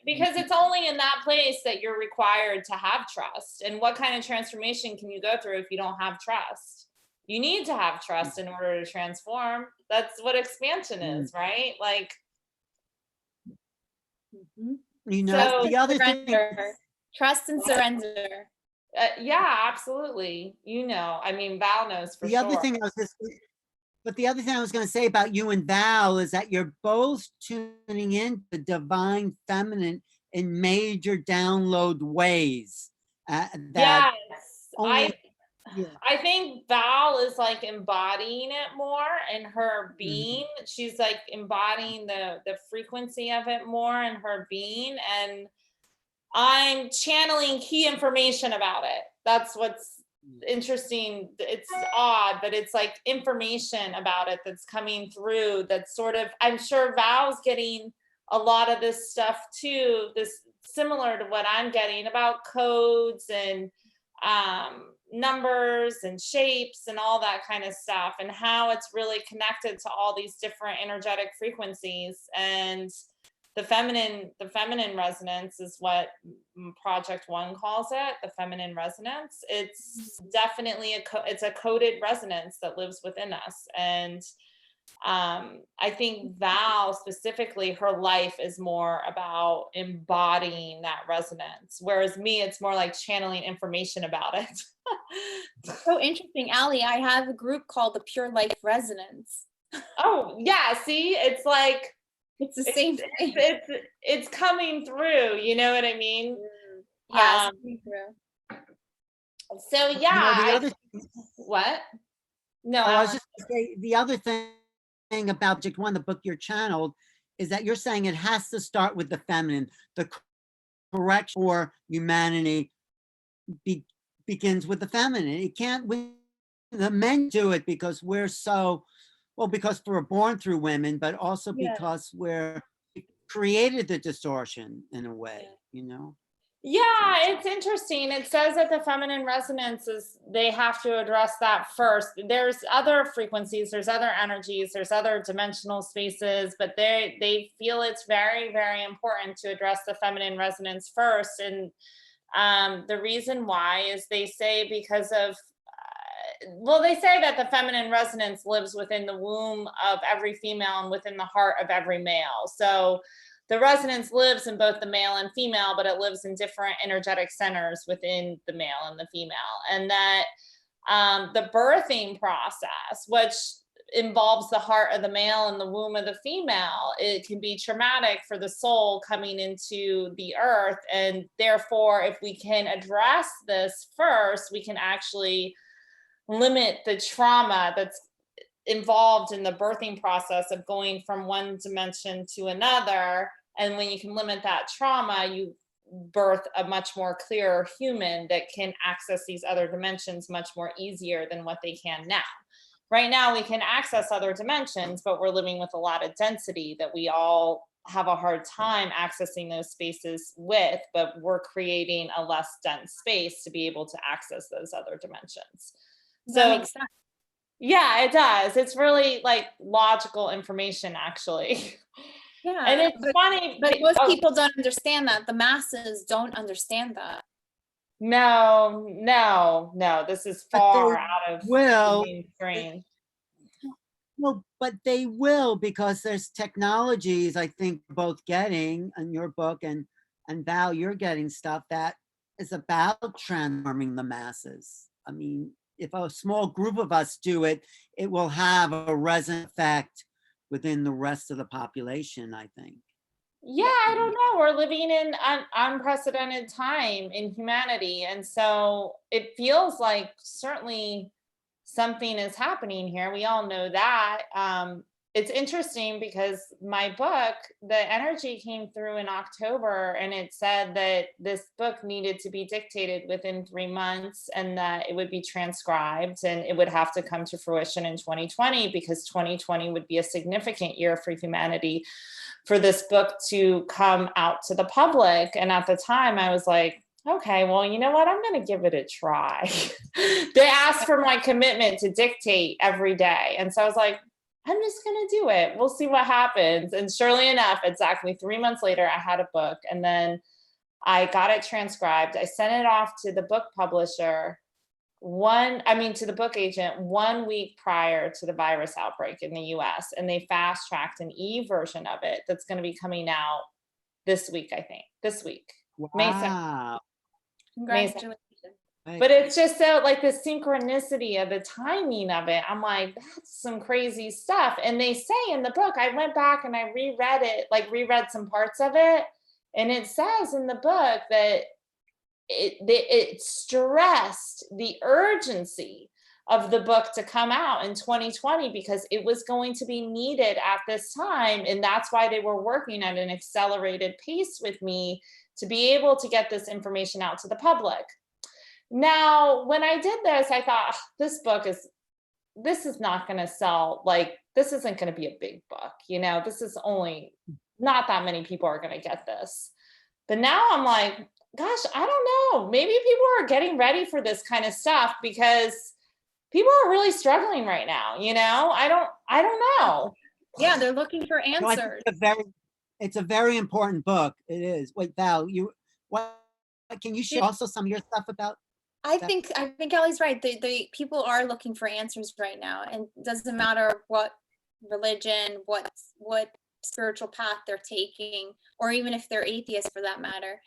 Because it's only in that place that you're required to have trust. And what kind of transformation can you go through if you don't have trust? You need to have trust in order to transform. That's what expansion is, right? Like, you know, So the other thing, trust and surrender. yeah, absolutely. You know, I mean, Val knows for the sure. other thing but the other thing I was going to say about you and Val is that you're both tuning in the divine feminine in major download ways. That Yes, only, yeah. I think Val is like embodying it more in her being. She's like embodying the frequency of it more in her being, and I'm channeling key information about it. That's what's interesting. It's odd, but it's like information about it that's coming through. That's sort of, I'm sure Val's getting a lot of this stuff too, this similar to what I'm getting about codes and numbers and shapes and all that kind of stuff, and how it's really connected to all these different energetic frequencies. And the feminine resonance is what Project One calls it, the feminine resonance. It's definitely it's a coded resonance that lives within us. And I think Val specifically, her life is more about embodying that resonance, whereas me, it's more like channeling information about it. So interesting, Allie. I have a group called the Pure Life Resonance. Oh yeah, see, it's like it's the same thing. It's coming through. You know what I mean? Yeah, it's coming through. So yeah, you know, the other what? No, I was just going to say, the other thing about Project One, the book you're channeled, is that you're saying it has to start with the feminine. The correction for humanity begins with the feminine. It can't, the men do it because we're so, well, because we're born through women, but also because we created the distortion in a way, you know? Yeah, it's interesting. It says that the feminine resonance is, they have to address that first. There's other frequencies, there's other energies, there's other dimensional spaces, but they feel it's very, very important to address the feminine resonance first. And the reason why is they say because of, well, they say that the feminine resonance lives within the womb of every female and within the heart of every male. So the resonance lives in both the male and female, but it lives in different energetic centers within the male and the female. And that the birthing process, which involves the heart of the male and the womb of the female, it can be traumatic for the soul coming into the earth. And therefore, if we can address this first, we can actually limit the trauma that's involved in the birthing process of going from one dimension to another. And when you can limit that trauma, you birth a much more clearer human that can access these other dimensions much more easier than what they can now. Right now, we can access other dimensions, but we're living with a lot of density that we all have a hard time accessing those spaces with, but we're creating a less dense space to be able to access those other dimensions. That makes sense. Yeah, it does. It's really like logical information, actually. Yeah. And it's funny. But most people don't understand that. The masses don't understand that. No. This is far out of the mainstream. No, but they will, because there's technologies, I think, both getting in your book, and Val, you're getting stuff that is about transforming the masses. I mean, if a small group of us do it, it will have a resonant effect within the rest of the population, I think. Yeah, I don't know. We're living in an unprecedented time in humanity. And so it feels like certainly something is happening here. We all know that. it's interesting because my book, the energy came through in October, and it said that this book needed to be dictated within 3 months, and that it would be transcribed, and it would have to come to fruition in 2020, because 2020 would be a significant year for humanity, for this book to come out to the public. And at the time I was like, okay, well, you know what? I'm going to give it a try. They asked for my commitment to dictate every day. And so I was like, I'm just going to do it. We'll see what happens. And surely enough, exactly 3 months later, I had a book, and then I got it transcribed. I sent it off to the book publisher to the book agent 1 week prior to the virus outbreak in the US. And they fast tracked an e-version of it that's going to be coming out this week, I think. This week. May 7th. Wow. Congratulations. But it's just so like the synchronicity of the timing of it. I'm like, that's some crazy stuff. And they say in the book, I went back and I reread some parts of it. And it says in the book that it stressed the urgency of the book to come out in 2020, because it was going to be needed at this time. And that's why they were working at an accelerated pace with me to be able to get this information out to the public. Now, when I did this, I thought, this is not going to sell. Like, this isn't going to be a big book. You know, this is only, not that many people are going to get this. But now I'm like, gosh, I don't know. Maybe people are getting ready for this kind of stuff, because people are really struggling right now. You know, I don't know. Yeah, they're looking for No, I think answers. it's a very important book. It is. Wait, Val, can you share also some of your stuff about? I think Ellie's right. The people are looking for answers right now, and it doesn't matter what religion, what spiritual path they're taking, or even if they're atheists for that matter,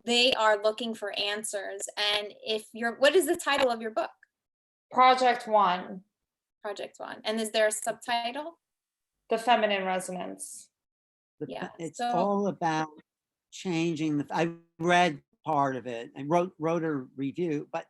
they are looking for answers. And what is the title of your book? Project One. Project One. And is there a subtitle? The Feminine Resonance. Yeah, It's all about changing I read part of it and wrote a review, but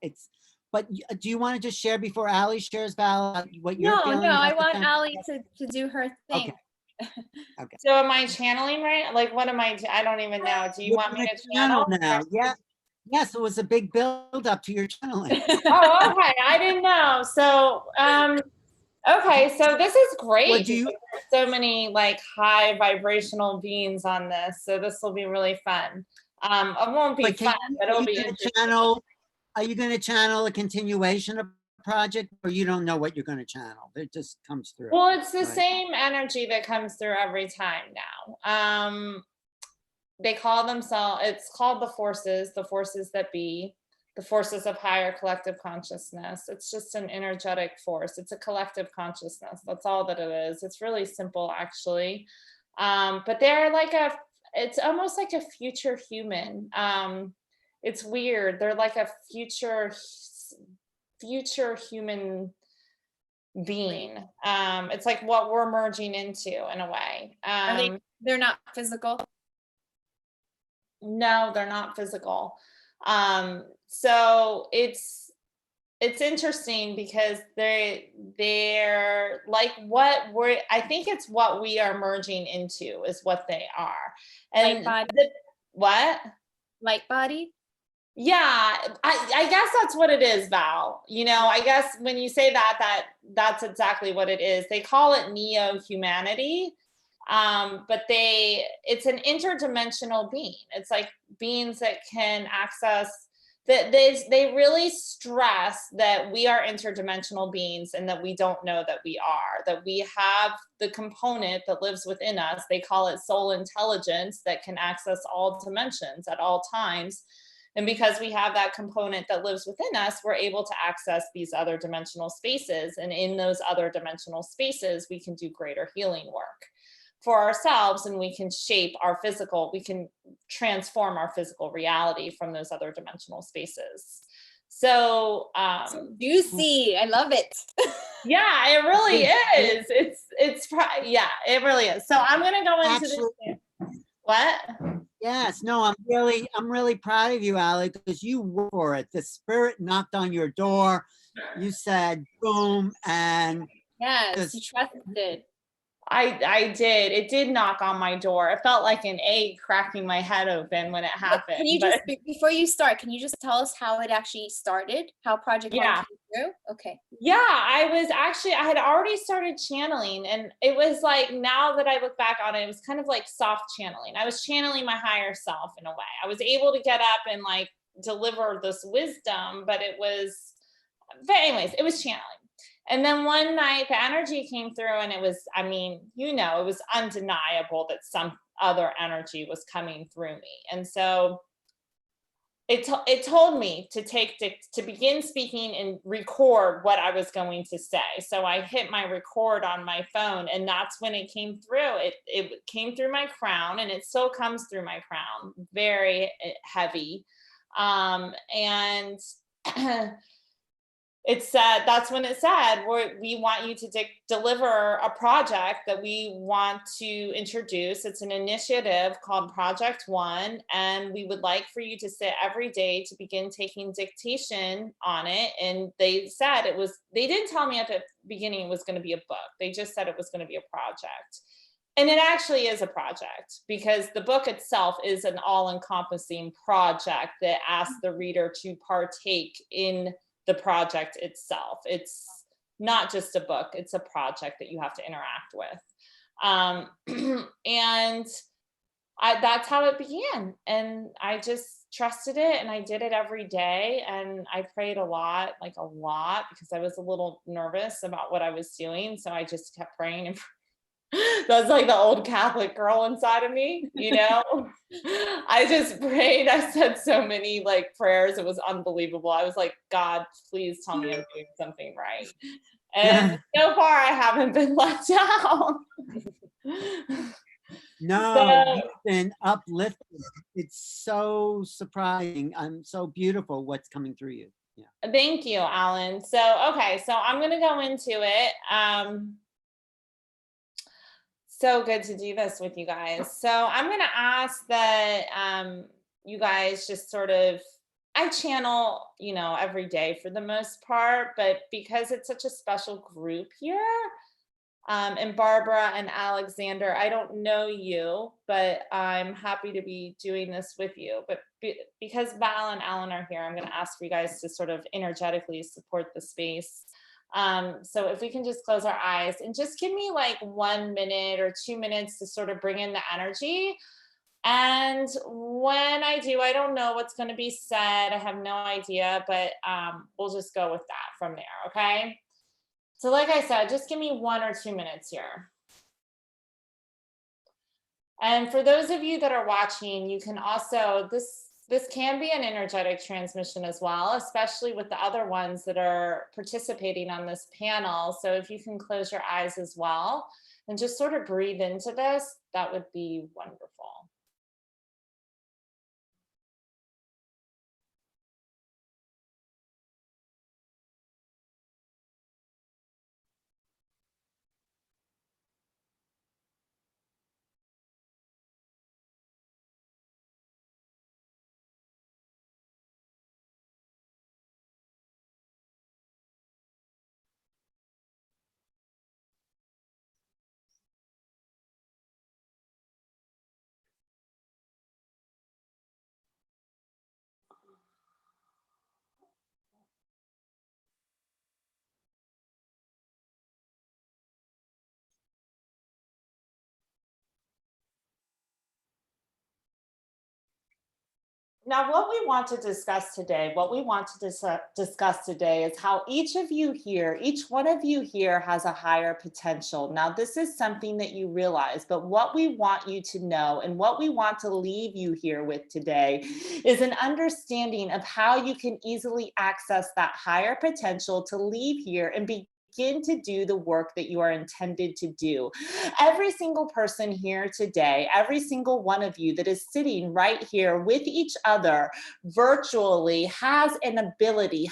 do you want to just share before Allie shares, Val, what you're feeling? No, I want Allie to do her thing. Okay. So am I channeling right? Like, what am I don't even know. Do you want me to channel now? Yeah. Yes, it was a big build up to your channeling. Oh, okay. I didn't know. So, okay. So this is great. There's so many like high vibrational beings on this. So this will be really fun. It won't be fun, but it'll be interesting. Are you going to channel a continuation of the project, or you don't know what you're going to channel? It just comes through. Well, it's the same energy that comes through every time now. They call themselves, it's called the forces that be, the forces of higher collective consciousness. It's just an energetic force. It's a collective consciousness. That's all that it is. It's really simple, actually. But they're like it's almost like a future human. It's weird. They're like a future human being. It's like what we're merging into in a way. They're not physical? No, they're not physical. So it's interesting because they're like I think it's what we are merging into is what they are. And what? Light body? Yeah, I guess that's what it is, Val. You know, I guess when you say that's exactly what it is. They call it neo-humanity. But it's an interdimensional being. It's like beings that can access, that they really stress that we are interdimensional beings and that we don't know that we are, that we have the component that lives within us. They call it soul intelligence that can access all dimensions at all times. And because we have that component that lives within us, we're able to access these other dimensional spaces. And in those other dimensional spaces, we can do greater healing work for ourselves, and we can shape we can transform our physical reality from those other dimensional spaces. So juicy. I love it. Yeah, it really is. Yeah, it really is. So I'm gonna go into this. What? Yes, no, I'm really proud of you, Allie, because you worked for it. The spirit knocked on your door. You said boom, and yes, you trusted. I did. It did knock on my door. It felt like an egg cracking my head open when it happened. Can you just, before you start, can you just tell us how it actually started? How Project One came through? Okay. Yeah, I had already started channeling, and it was like, now that I look back on it, it was kind of like soft channeling. I was channeling my higher self in a way. I was able to get up and like deliver this wisdom, but anyways, it was channeling. And then one night the energy came through, and it was, I mean, it was undeniable that some other energy was coming through me. And so it told me to begin speaking and record what I was going to say. So I hit my record on my phone, and that's when it came through. It came through my crown, and it still comes through my crown, very heavy. And it said, that's when it said, we want you to deliver a project that we want to introduce. It's an initiative called Project One, and we would like for you to sit every day to begin taking dictation on it. And they said they didn't tell me at the beginning it was going to be a book. They just said it was going to be a project. And it actually is a project, because the book itself is an all-encompassing project that asks the reader to partake in the project itself. It's not just a book, it's a project that you have to interact with. And that's how it began. And I just trusted it, and I did it every day. And I prayed a lot, because I was a little nervous about what I was doing. So I just kept praying and that's like the old Catholic girl inside of me, I just prayed. I said so many prayers. It was unbelievable. I was like, God, please tell me I'm doing something right. And so far I haven't been let down. No, you've been uplifted. It's so surprising. So beautiful what's coming through you. Yeah. Thank you, Alan. So, okay, so I'm going to go into it. So good to do this with you guys. So I'm going to ask that you guys just sort of, I channel, every day for the most part, but because it's such a special group here, and Barbara and Alexander, I don't know you, but I'm happy to be doing this with you. But because Val and Alan are here, I'm going to ask for you guys to sort of energetically support the space. So if we can just close our eyes and just give me 1 minute or 2 minutes to sort of bring in the energy. And when I do, I don't know what's going to be said. I have no idea, but we'll just go with that from there. Okay. So like I said, just give me 1 or 2 minutes here. And for those of you that are watching, you can also, this can be an energetic transmission as well, especially with the other ones that are participating on this panel. So if you can close your eyes as well and just sort of breathe into this, that would be wonderful. Now, what we want to discuss today, is how each one of you here has a higher potential. Now, this is something that you realize, but what we want you to know and what we want to leave you here with today is an understanding of how you can easily access that higher potential to leave here and begin to do the work that you are intended to do. Every single person here today, every single one of you that is sitting right here with each other virtually has an ability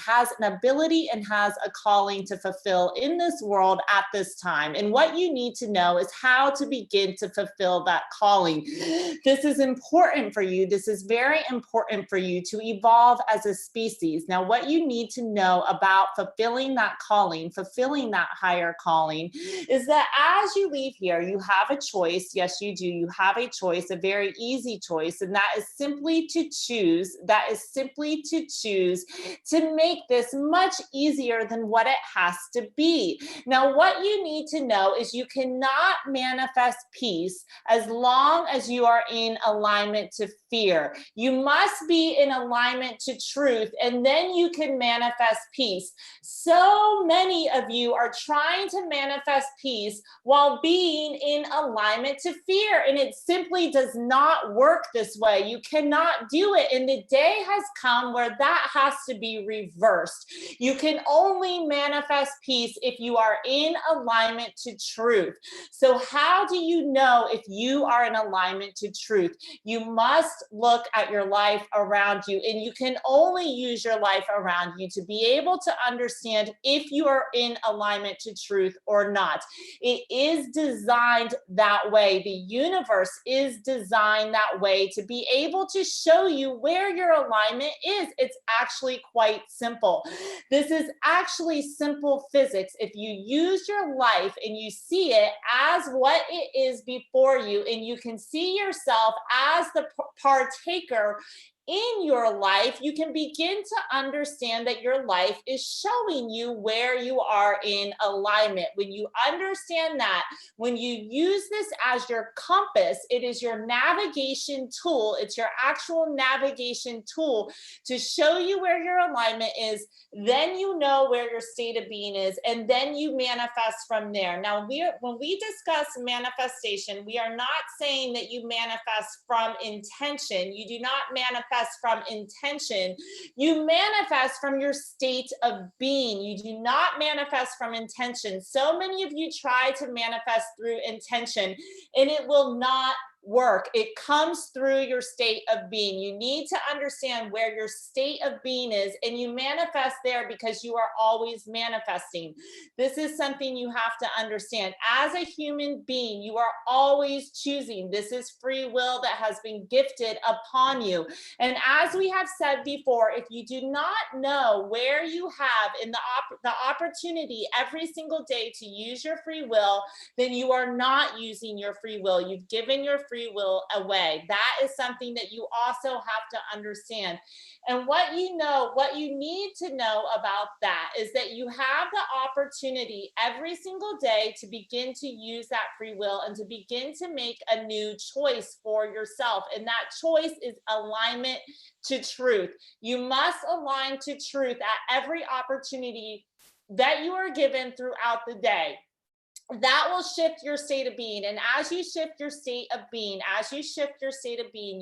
and has a calling to fulfill in this world at this time. And what you need to know is how to begin to fulfill that calling. This is important for you. This is very important for you to evolve as a species. Now, what you need to know about fulfilling that calling, fulfilling fulfilling that higher calling, is that as you leave here, you have a choice. Yes, you do. You have a choice, a very easy choice, and that is simply to choose. That is simply to choose to make this much easier than what it has to be. Now, what you need to know is you cannot manifest peace as long as you are in alignment to fear. You must be in alignment to truth, and then you can manifest peace. So many of you are trying to manifest peace while being in alignment to fear, and it simply does not work this way. You cannot do it, and the day has come where that has to be reversed. You can only manifest peace if you are in alignment to truth. So how do you know if you are in alignment to truth? You must look at your life around you, and you can only use your life around you to be able to understand if you are in alignment to truth or not. It is designed that way. The universe is designed that way to be able to show you where your alignment is. It's actually quite simple. This is actually simple physics. If you use your life and you see it as what it is before you, and you can see yourself as the partaker in your life, you can begin to understand that your life is showing you where you are in alignment. When you understand that, when you use this as your compass, it is your navigation tool. It's your actual navigation tool to show you where your alignment is. Then you know where your state of being is, and then you manifest from there. Now, when we discuss manifestation, we are not saying that you manifest from intention. You do not manifest from intention. You manifest from your state of being. You do not manifest from intention. So many of you try to manifest through intention, and it will not work. It comes through your state of being. You need to understand where your state of being is, and you manifest there because you are always manifesting. This is something you have to understand. As a human being, you are always choosing. This is free will that has been gifted upon you. And as we have said before, if you do not know where you have in the opportunity every single day to use your free will, then you are not using your free will. You've given your free will away. That is something that you also have to understand. And what you need to know about that is that you have the opportunity every single day to begin to use that free will and to begin to make a new choice for yourself. And that choice is alignment to truth. You must align to truth at every opportunity that you are given throughout the day. That will shift your state of being. And as you shift your state of being,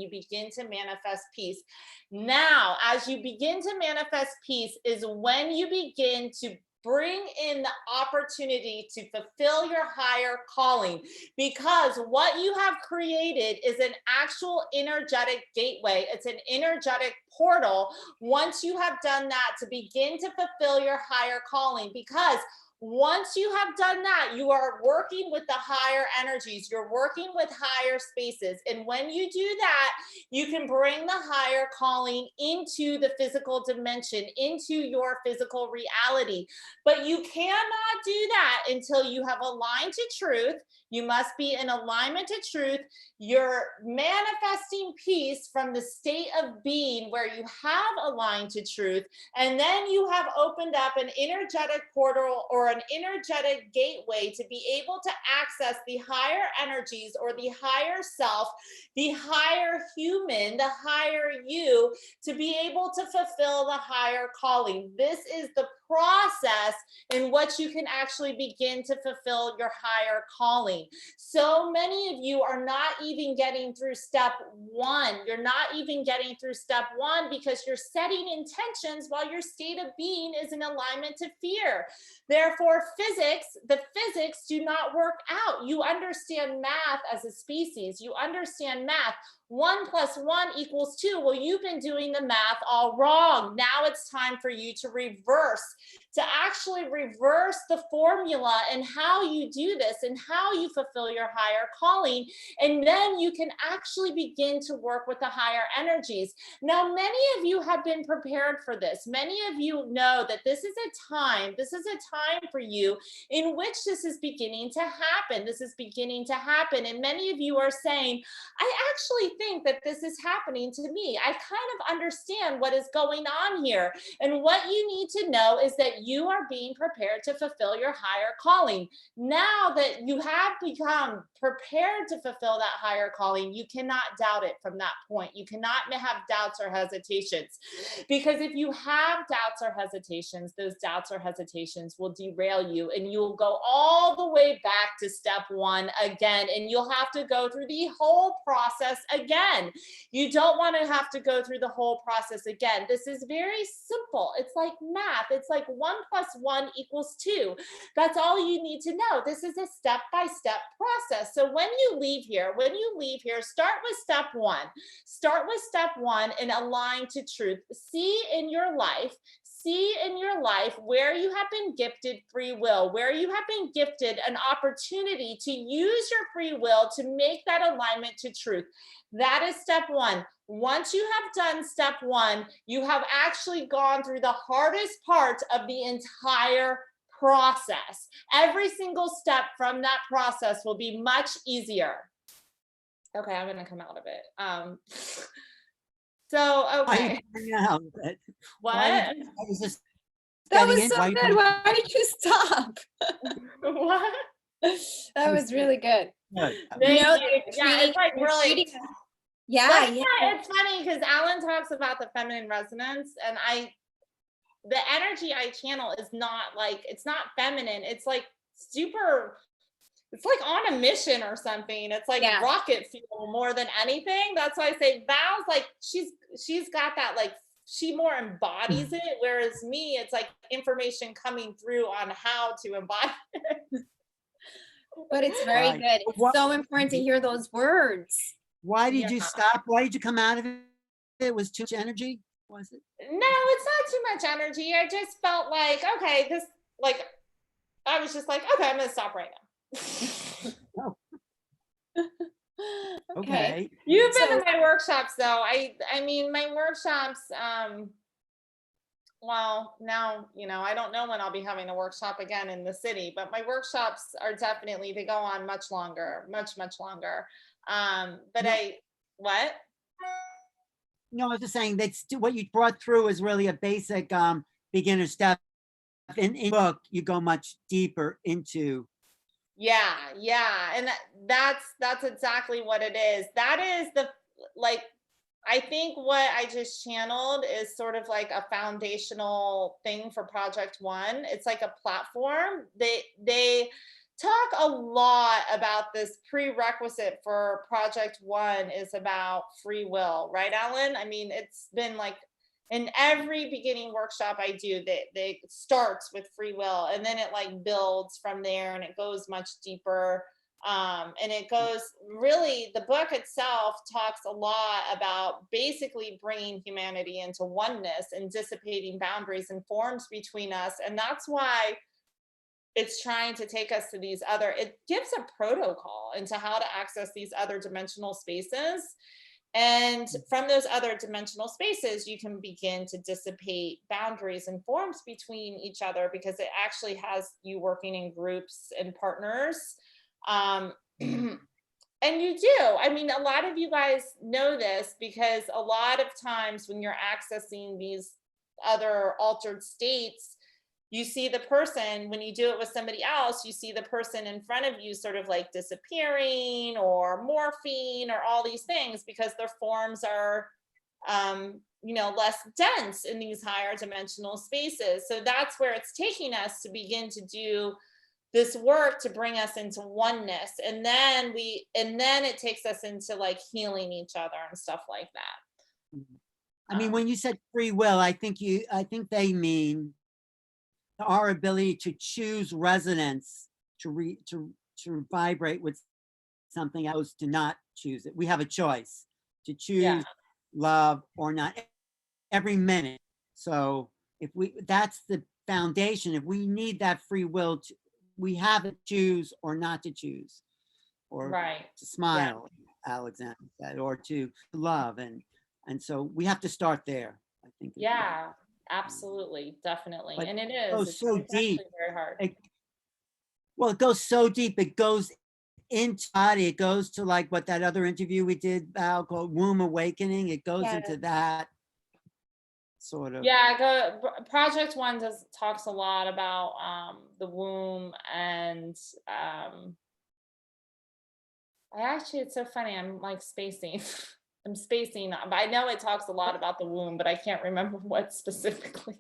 you begin to manifest peace. Now, as you begin to manifest peace is when you begin to bring in the opportunity to fulfill your higher calling, because what you have created is an actual energetic gateway. It's an energetic portal once you have done that to begin to fulfill your higher calling, because once you have done that, you are working with the higher energies. You're working with higher spaces. And when you do that, you can bring the higher calling into the physical dimension, into your physical reality. But you cannot do that until you have aligned to truth. You must be in alignment to truth. You're manifesting peace from the state of being where you have aligned to truth. And then you have opened up an energetic portal or an energetic gateway to be able to access the higher energies or the higher self, the higher human, the higher you, to be able to fulfill the higher calling. This is the process in which you can actually begin to fulfill your higher calling. So many of you are not even getting through step one. You're not even getting through step one because you're setting intentions while your state of being is in alignment to fear. Therefore, the physics do not work out. You understand math as a species. You understand math. 1 + 1 = 2. Well, you've been doing the math all wrong. Now it's time for you to actually reverse the formula and how you do this and how you fulfill your higher calling. And then you can actually begin to work with the higher energies. Now, many of you have been prepared for this. Many of you know that this is a time for you in which this is beginning to happen. This is beginning to happen. And many of you are saying, I actually think that this is happening to me. I kind of understand what is going on here. And what you need to know is that you are being prepared to fulfill your higher calling. Now that you have become prepared to fulfill that higher calling, you cannot doubt it from that point. You cannot have doubts or hesitations, because if you have doubts or hesitations, those doubts or hesitations will derail you, and you will go all the way back to step 1 again, and you'll have to go through the whole process again. You don't want to have to go through the whole process again. This is very simple. It's like math. It's like 1 + 1 = 2. That's all you need to know. This is a step-by-step process. So when you leave here, start with step 1. Start with step 1 and align to truth. See in your life where you have been gifted free will, where you have been gifted an opportunity to use your free will to make that alignment to truth. That is step 1. Once you have done step 1, you have actually gone through the hardest part of the entire process. Every single step from that process will be much easier. Okay, I'm going to come out of it. Okay. What? I was just That getting was in. so Why- good. Why did you stop? What? That was really good. Good. Thank know, you. Yeah, it's like you're really. treating- Yeah, That's yeah. why it's funny, because Alan talks about the feminine resonance, and the energy I channel is not like, it's not feminine. It's like super, it's like on a mission or something. It's like Yeah. rocket fuel more than anything. That's why I say Val's like, she's got that, like, she more embodies it. Whereas me, it's like information coming through on how to embody it. But it's very Right. good. It's What- so important to hear those words. Why did you Yeah. stop? Why did you come out of it? It was too much energy, was it? No, it's not too much energy. I just felt like, okay, I was just like, okay, I'm gonna stop right now. Okay. You've been So- to my workshops though. I mean, my workshops, well, now, I don't know when I'll be having a workshop again in the city, but my workshops are definitely, they go on much longer, much, much longer. But No. what? No, I was just saying that's what you brought through is really a basic beginner step. In the book, you go much deeper into. Yeah. And that's exactly what it is. That is I think what I just channeled is sort of like a foundational thing for Project One. It's like a platform. They talk a lot about this prerequisite for Project One is about free will, right, Alan? I mean, it's been like in every beginning workshop I do, they starts with free will, and then it like builds from there, and it goes much deeper. And it goes really, the book itself talks a lot about basically bringing humanity into oneness and dissipating boundaries and forms between us. And that's why it's trying to take us to these other, it gives a protocol into how to access these other dimensional spaces. And from those other dimensional spaces, you can begin to dissipate boundaries and forms between each other, because it actually has you working in groups and partners. And you do. I mean, a lot of you guys know this, because a lot of times when you're accessing these other altered states, you see the person, when you do it with somebody else, you see the person in front of you sort of like disappearing or morphing or all these things, because their forms are, less dense in these higher dimensional spaces. So that's where it's taking us to begin to do this work to bring us into oneness. And then it takes us into like healing each other and stuff like that. I mean, when you said free will, I think they mean our ability to choose resonance, to vibrate with something else, to not choose it. We have a choice to choose love or not every minute. So if that's the foundation. If we need that free will, we have to choose or not to choose, or to smile, Alexander said, or to love. And so we have to start there, I think. Yeah, absolutely. Definitely. But and it it is. goes so deep. Very hard. Well, it goes so deep. It goes into body. It goes to like what that other interview we did, Val, called Womb Awakening. It goes into that sort of. Yeah, Project One talks a lot about the womb, and it's so funny. I'm like spacing. I'm spacing, but I know it talks a lot about the womb, but I can't remember what specifically.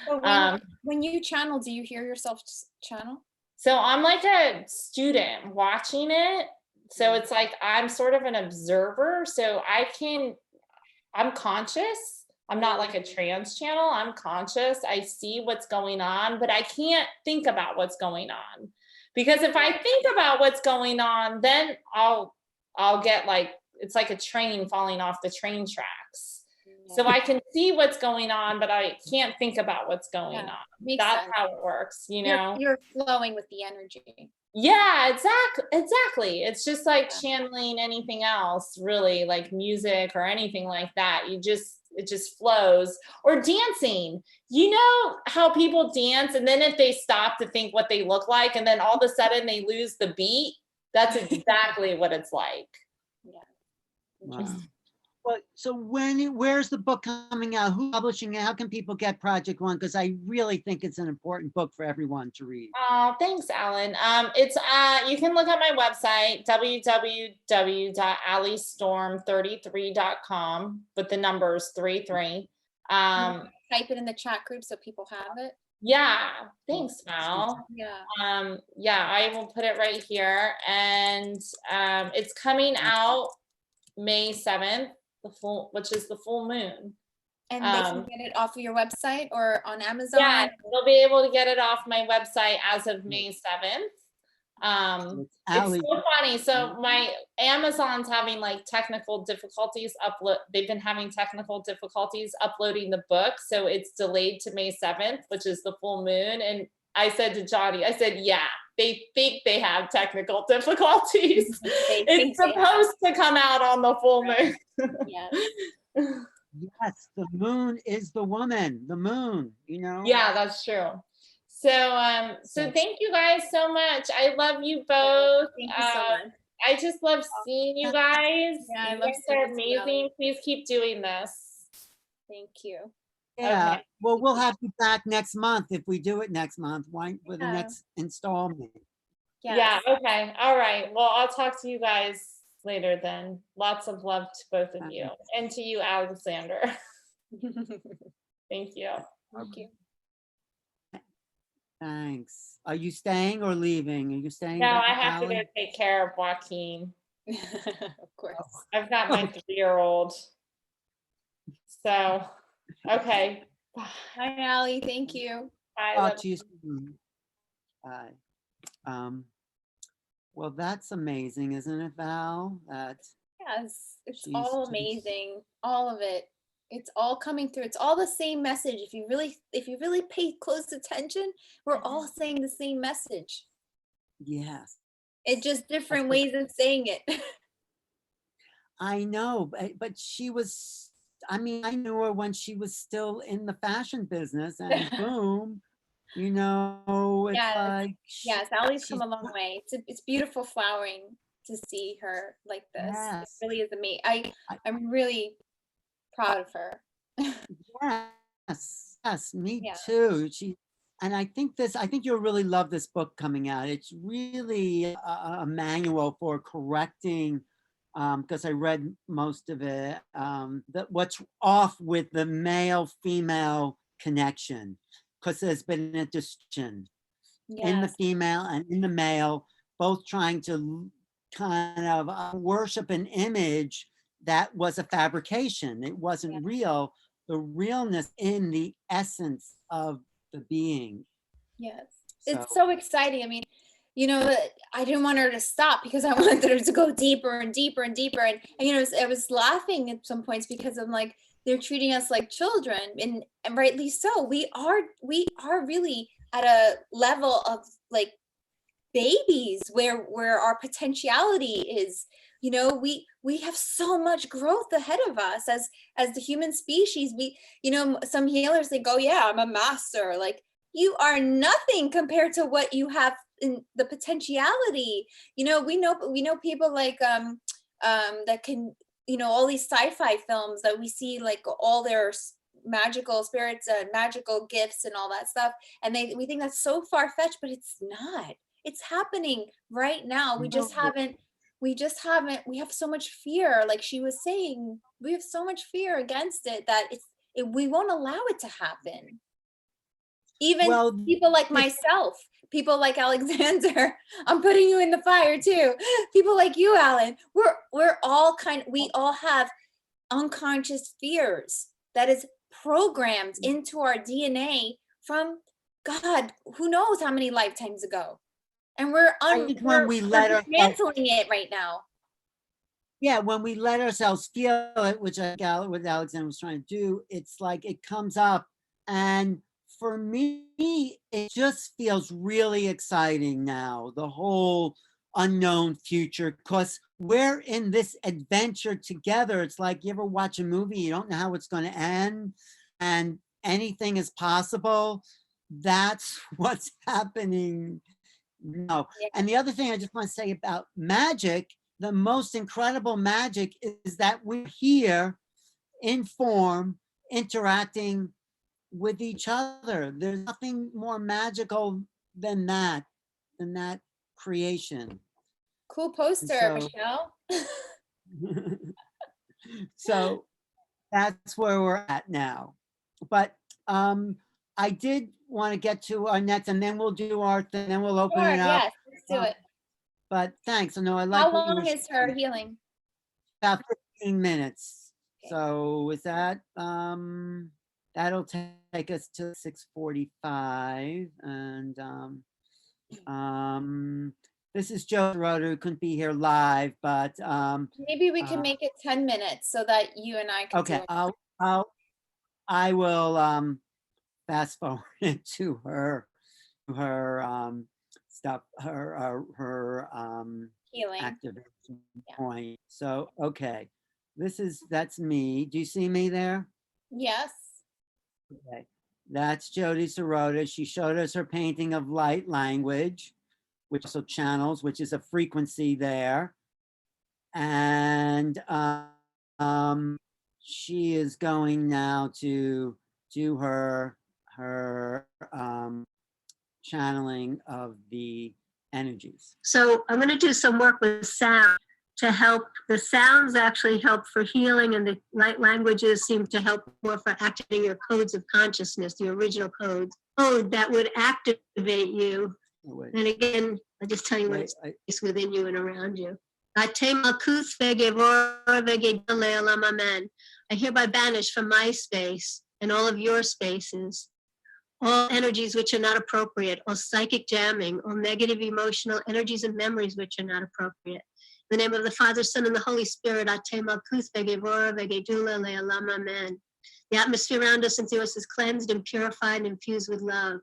So when you channel, do you hear yourself channel? So I'm like a student watching it. So it's like I'm sort of an observer. So I'm conscious. I'm not like a trance channel. I'm conscious. I see what's going on, but I can't think about what's going on. Because if I think about what's going on, then I'll get like, it's like a train falling off the train tracks. So I can see what's going on, but I can't think about what's going on. That's how it works, you know? You're flowing with the energy. Yeah, exactly. It's just like channeling anything else, really, like music or anything like that. It just flows. Or dancing. You know how people dance, and then if they stop to think what they look like, and then all of a sudden they lose the beat? That's exactly what it's like. Yeah. Wow. Well, so where's the book coming out? Who's publishing it? How can people get Project One? Because I really think it's an important book for everyone to read. Oh, thanks, Alan. It's you can look at my website, www.allystorm33.com, with the numbers 33. Type it in the chat group so people have it. Yeah, thanks, Val. Yeah. Yeah, I will put it right here, and it's coming out May 7th, which is the full moon. And they can get it off of your website or on Amazon? Yeah, they'll be able to get it off my website as of May 7th. It's so funny. So my Amazon's having like technical difficulties they've been having technical difficulties uploading the book. So it's delayed to May 7th, which is the full moon. And I said to Johnny, yeah, they think they have technical difficulties. It's supposed to come out on the full moon. Yes. Yes, the moon is the woman, the moon, you know? Yeah, that's true. So, thank you guys so much. I love you both. Thank you so much. I just love seeing you guys. Yeah, I You love guys seeing are you, amazing. Please keep doing this. Thank you. Yeah. Okay. Well, we'll have you back next month if we do it next month. Why for the next installment? Yes. Yeah. Okay. All right. Well, I'll talk to you guys later then. Lots of love to both of you, and to you, Alexander. Thank you. Thank you. Thanks. Are you staying or leaving? Are you staying? No, back, I have to go Alan? take care of Joaquin. Of course. I've got my 3-year-old. So, okay. Hi, Allie. Thank you. Bye. Talk to you soon. Bye. Well, that's amazing, isn't it, Val? Yes, it's Jeez, all jeez. amazing. All of it. It's all coming through. It's all the same message. If you really pay close attention, we're all saying the same message. Yes. It's just different ways of saying it. I know, but she was, I mean, I knew her when she was still in the fashion business, and boom, you know, it's like. Yes, Allie's come a long way. It's beautiful flowering to see her like this. Yes. It really is amazing. I'm really proud of her. Yes, me too. And I think you'll really love this book coming out. It's really a manual for correcting, because I read most of it, that what's off with the male-female connection, because there's been a distinction in the female and in the male, both trying to kind of worship an image that was a fabrication. It wasn't real. The realness in the essence of the being. Yes. It's so exciting. I mean, you know, I didn't want her to stop because I wanted her to go deeper and deeper and deeper. And you know, I was laughing at some points because I'm like, they're treating us like children, and rightly so. We are really at a level of like babies where our potentiality is, you know, we have so much growth ahead of us as the human species. We, you know, some healers, they go, yeah, I'm a master. Like, you are nothing compared to what you have in the potentiality. You know, we know people like that can, you know, all these sci-fi films that we see, like all their magical spirits and magical gifts and all that stuff, and we think that's so far-fetched, but it's not. It's happening right now. We have so much fear, like she was saying. We have so much fear against it that we won't allow it to happen. Even people like myself, people like Alexander, I'm putting you in the fire too. People like you, Alan, we all have unconscious fears that is programmed into our DNA from God, who knows how many lifetimes ago. And we're dismantling it right now. Yeah, when we let ourselves feel it, which what Alexander was trying to do, it's like it comes up. And for me, it just feels really exciting now, the whole unknown future, because we're in this adventure together. It's like, you ever watch a movie, you don't know how it's going to end, and anything is possible. That's what's happening now. Yeah. And the other thing I just want to say about magic, the most incredible magic is that we're here in form, interacting with each other. There's nothing more magical than that creation. Cool poster, Michelle. So that's where we're at now. But I did want to get to our next, and then we'll do our thing, then we'll open it up. Yes, let's do it. But thanks. I know I like. How long is her healing? About 15 minutes. Okay. So with that, that'll take us to 6:45, and this is Joe Roder, who couldn't be here live, but maybe we can make it 10 minutes so that you and I can. Okay, I will fast forward it to her stuff, her healing activation point. So okay, that's me. Do you see me there? Yes. Okay, that's Jody Sirota. She showed us her painting of light language, which also channels, which is a frequency there, and she is going now to do her channeling of the energies. So I'm going to do some work with sound to help. The sounds actually help for healing, and the light languages seem to help more for activating your codes of consciousness, the original code that would activate you. And again, I'll just tell you what's within you and around you. I hereby banish from my space and all of your spaces all energies which are not appropriate, all psychic jamming, all negative emotional energies and memories which are not appropriate. In the name of the Father, Son, and the Holy Spirit, amen. The atmosphere around us and through us is cleansed and purified and infused with love.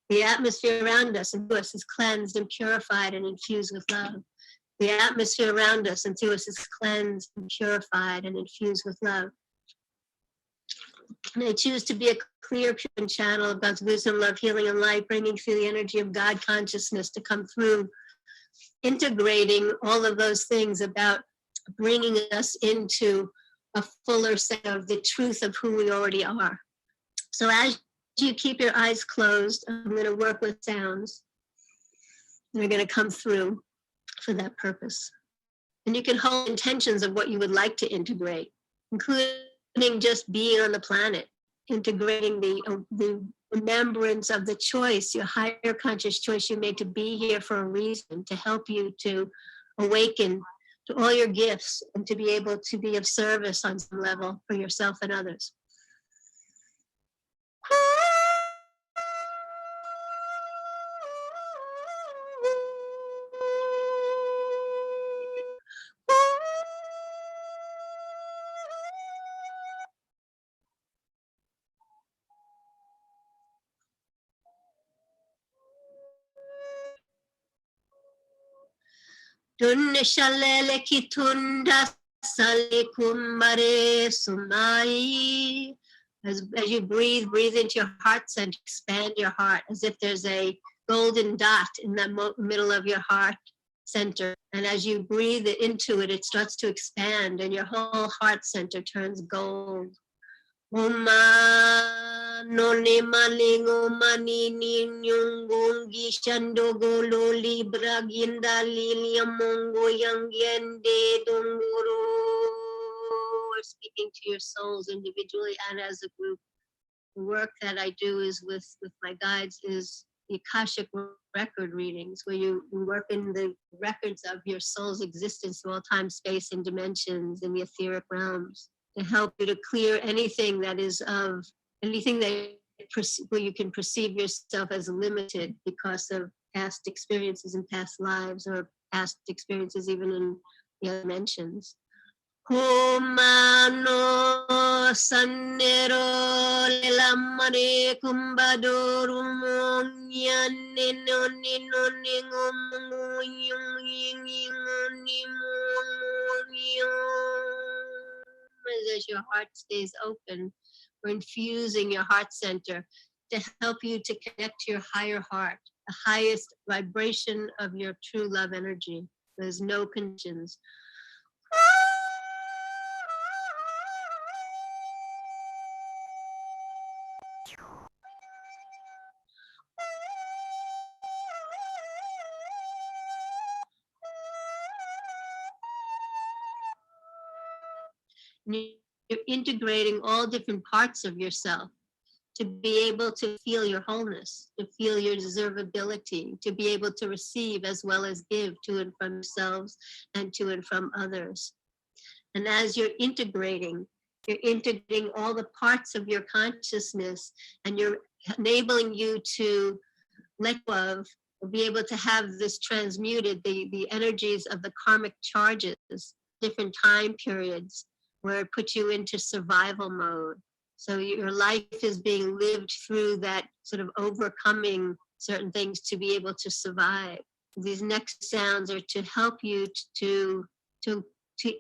The atmosphere around us and through us is cleansed and purified and infused with love. The atmosphere around us and through us is cleansed and purified and infused with love. And I choose to be a clear, pure channel of God's wisdom, love, healing, and light, bringing through the energy of God consciousness to come through, integrating all of those things about bringing us into a fuller sense of the truth of who we already are. So as you keep your eyes closed, I'm going to work with sounds. They're going to come through for that purpose. And you can hold intentions of what you would like to integrate, including just being on the planet, integrating the remembrance of the choice, your higher conscious choice you made to be here for a reason, to help you to awaken to all your gifts and to be able to be of service on some level for yourself and others. Tunne shalele kitunda sale kumbare sumai. As you breathe, breathe into your heart center, expand your heart as if there's a golden dot in the middle of your heart center. And as you breathe it into it, it starts to expand and your whole heart center turns gold. Oma no ne malingo manini nyungungi shandogo lo libra ginda lilia mongo yangiende dongoro. We're speaking to your souls individually and as a group. The work that I do is with my guides is the Akashic record readings, where you work in the records of your soul's existence through all time, space, and dimensions in the etheric realms to help you to clear anything that is of anything that where you can perceive yourself as limited because of past experiences in past lives or past experiences even in the other dimensions. Humano sannero lelamare kumbadoro monyanne nonni nonni as your heart stays open, we're infusing your heart center to help you to connect to your higher heart, the highest vibration of your true love energy. There's no conditions. You're integrating all different parts of yourself to be able to feel your wholeness, to feel your deservability, to be able to receive as well as give to and from yourselves and to and from others. And as you're integrating all the parts of your consciousness, and you're enabling you to let go of, or be able to have this transmuted, the energies of the karmic charges, different time periods, where it puts you into survival mode. So your life is being lived through that sort of overcoming certain things to be able to survive. These next sounds are to help you to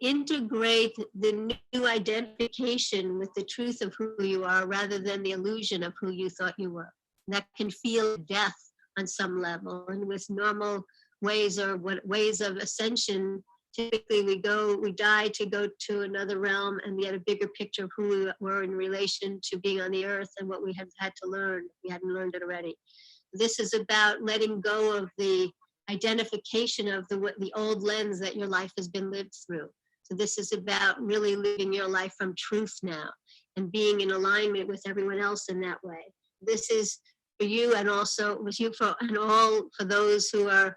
integrate the new identification with the truth of who you are rather than the illusion of who you thought you were. That can feel death on some level, and with normal ways or ways of ascension, typically we die to go to another realm and we had a bigger picture of who we were in relation to being on the earth and what we have had to learn. We hadn't learned it already. This is about letting go of the identification of the old lens that your life has been lived through. So this is about really living your life from truth now and being in alignment with everyone else in that way. This is for you, and also with you for those who are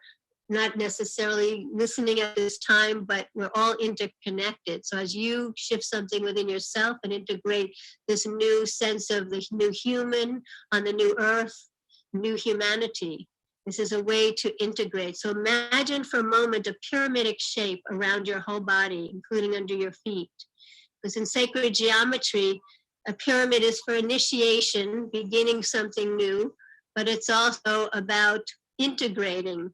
not necessarily listening at this time, but we're all interconnected. So as you shift something within yourself and integrate this new sense of the new human on the new earth, new humanity, this is a way to integrate. So imagine for a moment a pyramidic shape around your whole body, including under your feet. Because in sacred geometry, a pyramid is for initiation, beginning something new, but it's also about integrating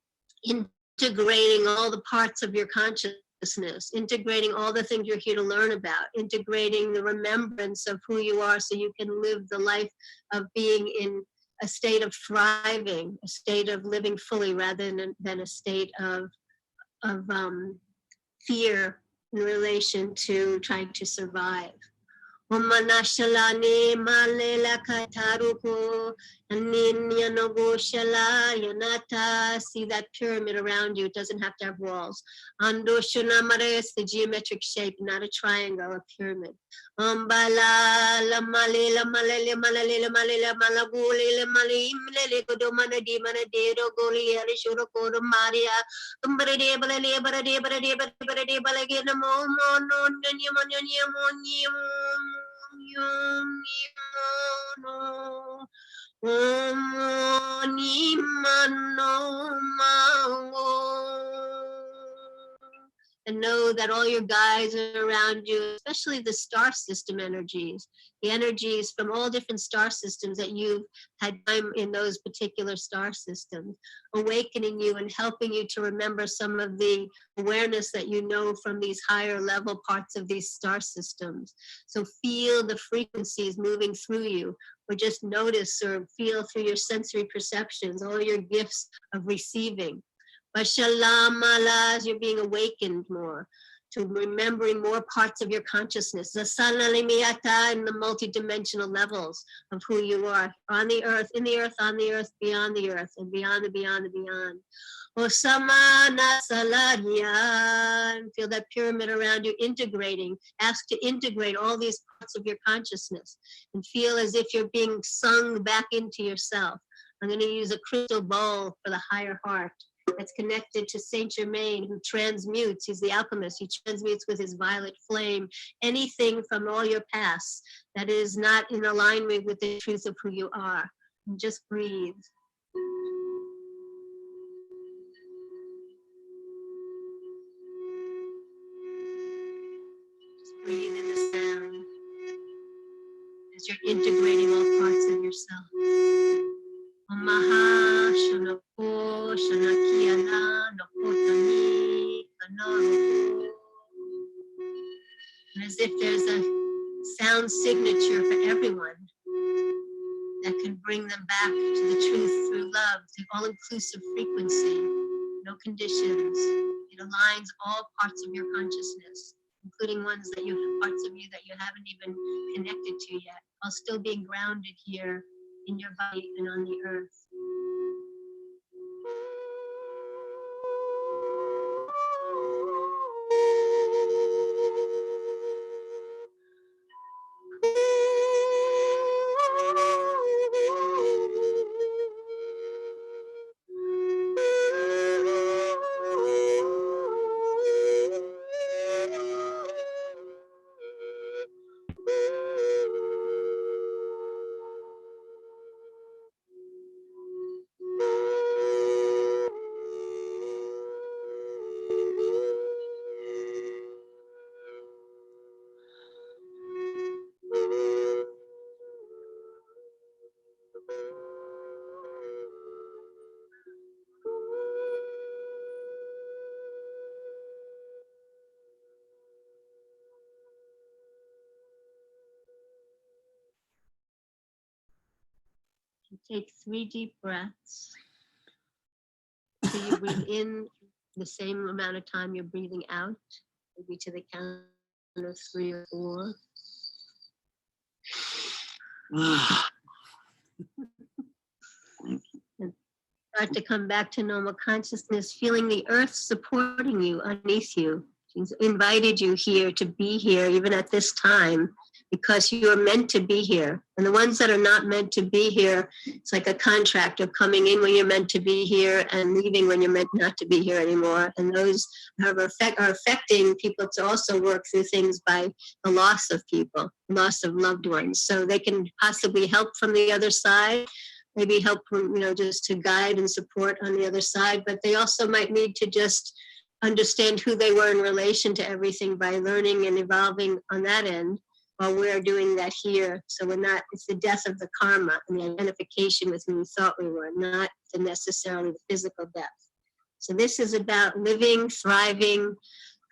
all the parts of your consciousness, integrating all the things you're here to learn about, integrating the remembrance of who you are so you can live the life of being in a state of thriving, a state of living fully rather than a state of fear in relation to trying to survive. Omanashalane malela kataruko aninyanogo shala yanata. See that pyramid around you, it doesn't have to have walls. Andoshunamare is the geometric shape, not a triangle, a pyramid. Umbala la malela malele malele malela malagule le malimle godomana di mana dedo goli arishuro kodo maria umbrede balale barade barade balagena momo no nyamonyamonyam. And know know that all your guides are around you, especially the star system energies, the energies from all different star systems that you've had time in those particular star systems, awakening you and helping you to remember some of the awareness that you know from these higher level parts of these star systems. So feel the frequencies moving through you, or just notice or feel through your sensory perceptions, all your gifts of receiving. As you're being awakened more to remembering more parts of your consciousness, in the multidimensional levels of who you are on the earth, in the earth, on the earth, beyond the earth, and beyond the beyond the beyond. And feel that pyramid around you integrating. Ask to integrate all these parts of your consciousness and feel as if you're being sung back into yourself. I'm going to use a crystal bowl for the higher heart that's connected to Saint Germain, who transmutes. He's the alchemist. He transmutes with his violet flame anything from all your past that is not in alignment with the truth of who you are. And just breathe. Breathe in the sound as you're integrating all parts of yourself. Maha Shanako Shanakiana Nokotani Kanaro. And as if there's a sound signature for everyone that can bring them back to the truth through love, through all-inclusive frequency, no conditions. It aligns all parts of your consciousness, including ones that parts of you that you haven't even connected to yet, while still being grounded here in your body and on the earth. Take 3 deep breaths. So you breathe in the same amount of time you're breathing out, maybe to the count of 3 or 4. And start to come back to normal consciousness, feeling the earth supporting you underneath you. She's invited you here to be here, even at this time, because you are meant to be here. And the ones that are not meant to be here, it's like a contract of coming in when you're meant to be here and leaving when you're meant not to be here anymore. And those are affecting people to also work through things by the loss of people, loss of loved ones. So they can possibly help from the other side, maybe help from, just to guide and support on the other side, but they also might need to just understand who they were in relation to everything by learning and evolving on that end, while we're doing that here. So we're not, it's the death of the karma and the identification with who we thought we were, not necessarily the physical death. So this is about living, thriving,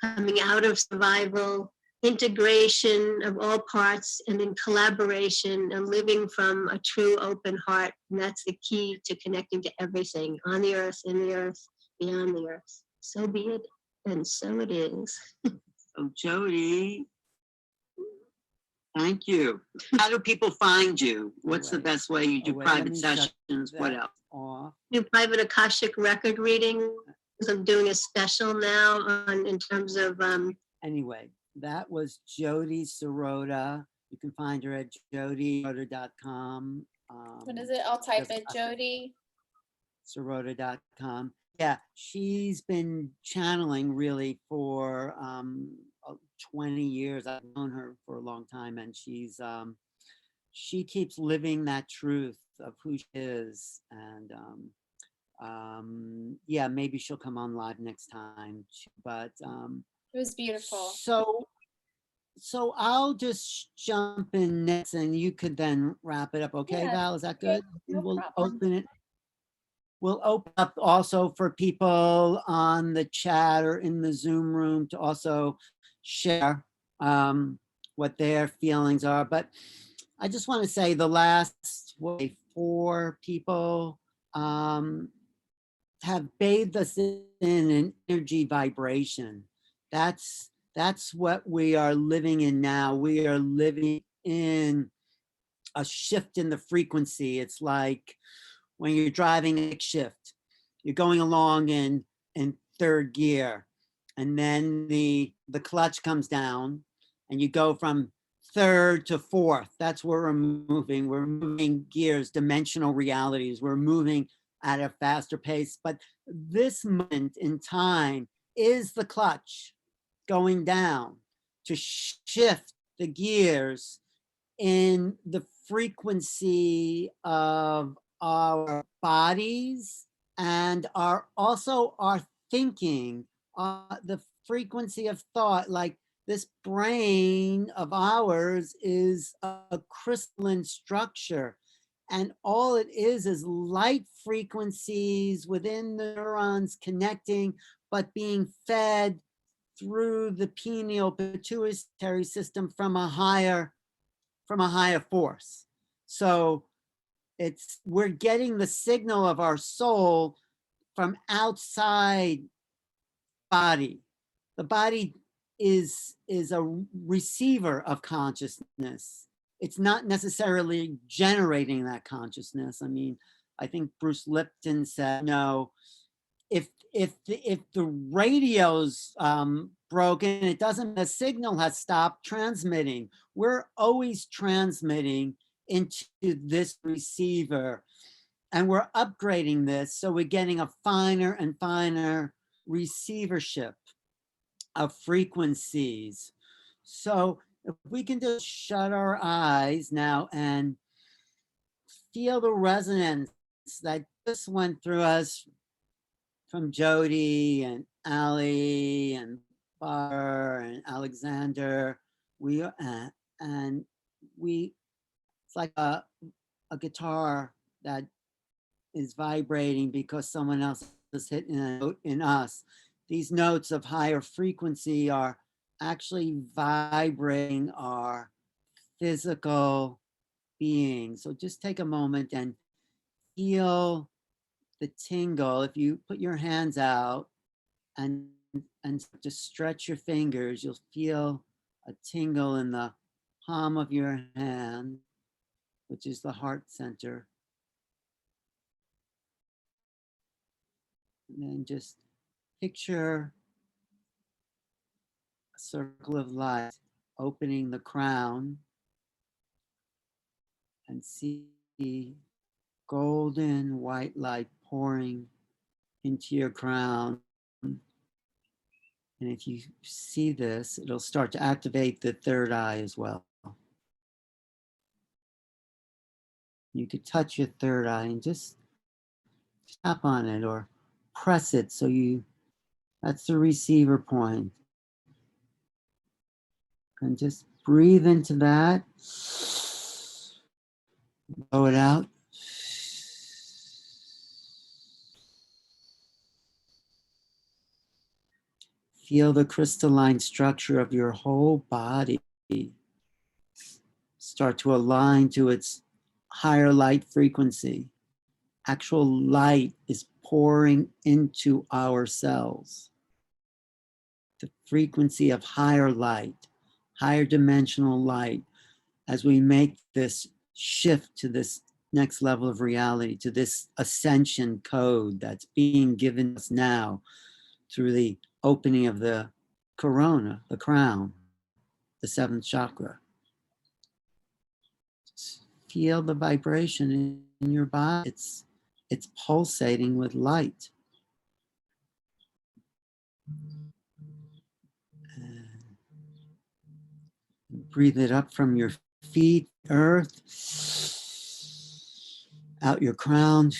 coming out of survival, integration of all parts, and in collaboration, and living from a true open heart. And that's the key to connecting to everything on the earth, in the earth, beyond the earth. So be it, and so it is. So Jody, thank you. How do people find you? What's the best way? You do private sessions? What else? Do private Akashic record reading. I'm doing a special now in terms of Anyway, that was Jody Sirota. You can find her at jodysirota.com. What is it? I'll type it, Jody. Sirota.com. Yeah, she's been channeling really for 20 years. I've known her for a long time, and she keeps living that truth of who she is. And yeah, maybe she'll come on live next time. But It It was beautiful. So I'll just jump in next and you could then wrap it up. Okay, Yeah, Val, is that okay, good? no We'll problem. open it. We'll open up also for people on the chat or in the Zoom room to also share what their feelings are. But I just want to say the last 4 people have bathed us in an energy vibration. That's what we are living in now. We are living in a shift in the frequency. It's like when you're driving a shift, you're going along in 3rd gear, and then the clutch comes down and you go from 3rd to 4th. That's where we're moving. We're moving gears, dimensional realities. We're moving at a faster pace. But this moment in time is the clutch going down to shift the gears in the frequency of our bodies and also our thinking, the frequency of thought. Like this brain of ours is a crystalline structure, and all it is light frequencies within the neurons connecting, but being fed through the pineal pituitary system from a higher force. So we're getting the signal of our soul from outside body. The body is a receiver of consciousness. It's not necessarily generating that consciousness. I mean, I think Bruce Lipton said, no, if the radio's broken, it doesn't, the signal has stopped transmitting. We're always transmitting into this receiver, and we're upgrading this, so we're getting a finer and finer receivership of frequencies. So if we can just shut our eyes now and feel the resonance that just went through us from Jody and Ali and Bar and Alexander. It's like a guitar that is vibrating because someone else is hitting a note in us. These notes of higher frequency are actually vibrating our physical being. So just take a moment and feel the tingle. If you put your hands out and just stretch your fingers, you'll feel a tingle in the palm of your hand, which is the heart center. And then just picture a circle of light opening the crown and see golden white light pouring into your crown. And if you see this, it'll start to activate the 3rd eye as well. You could touch your 3rd eye and just tap on it or press it, so that's the receiver point. And just breathe into that, blow it out. Feel the crystalline structure of your whole body start to align to its higher light frequency. Actual light is pouring into our cells. The frequency of higher light, higher dimensional light, as we make this shift to this next level of reality, to this ascension code that's being given us now through the opening of the corona, the crown, the 7th chakra. Just feel the vibration in your body. It's pulsating with light. And breathe it up from your feet, earth, out your crown.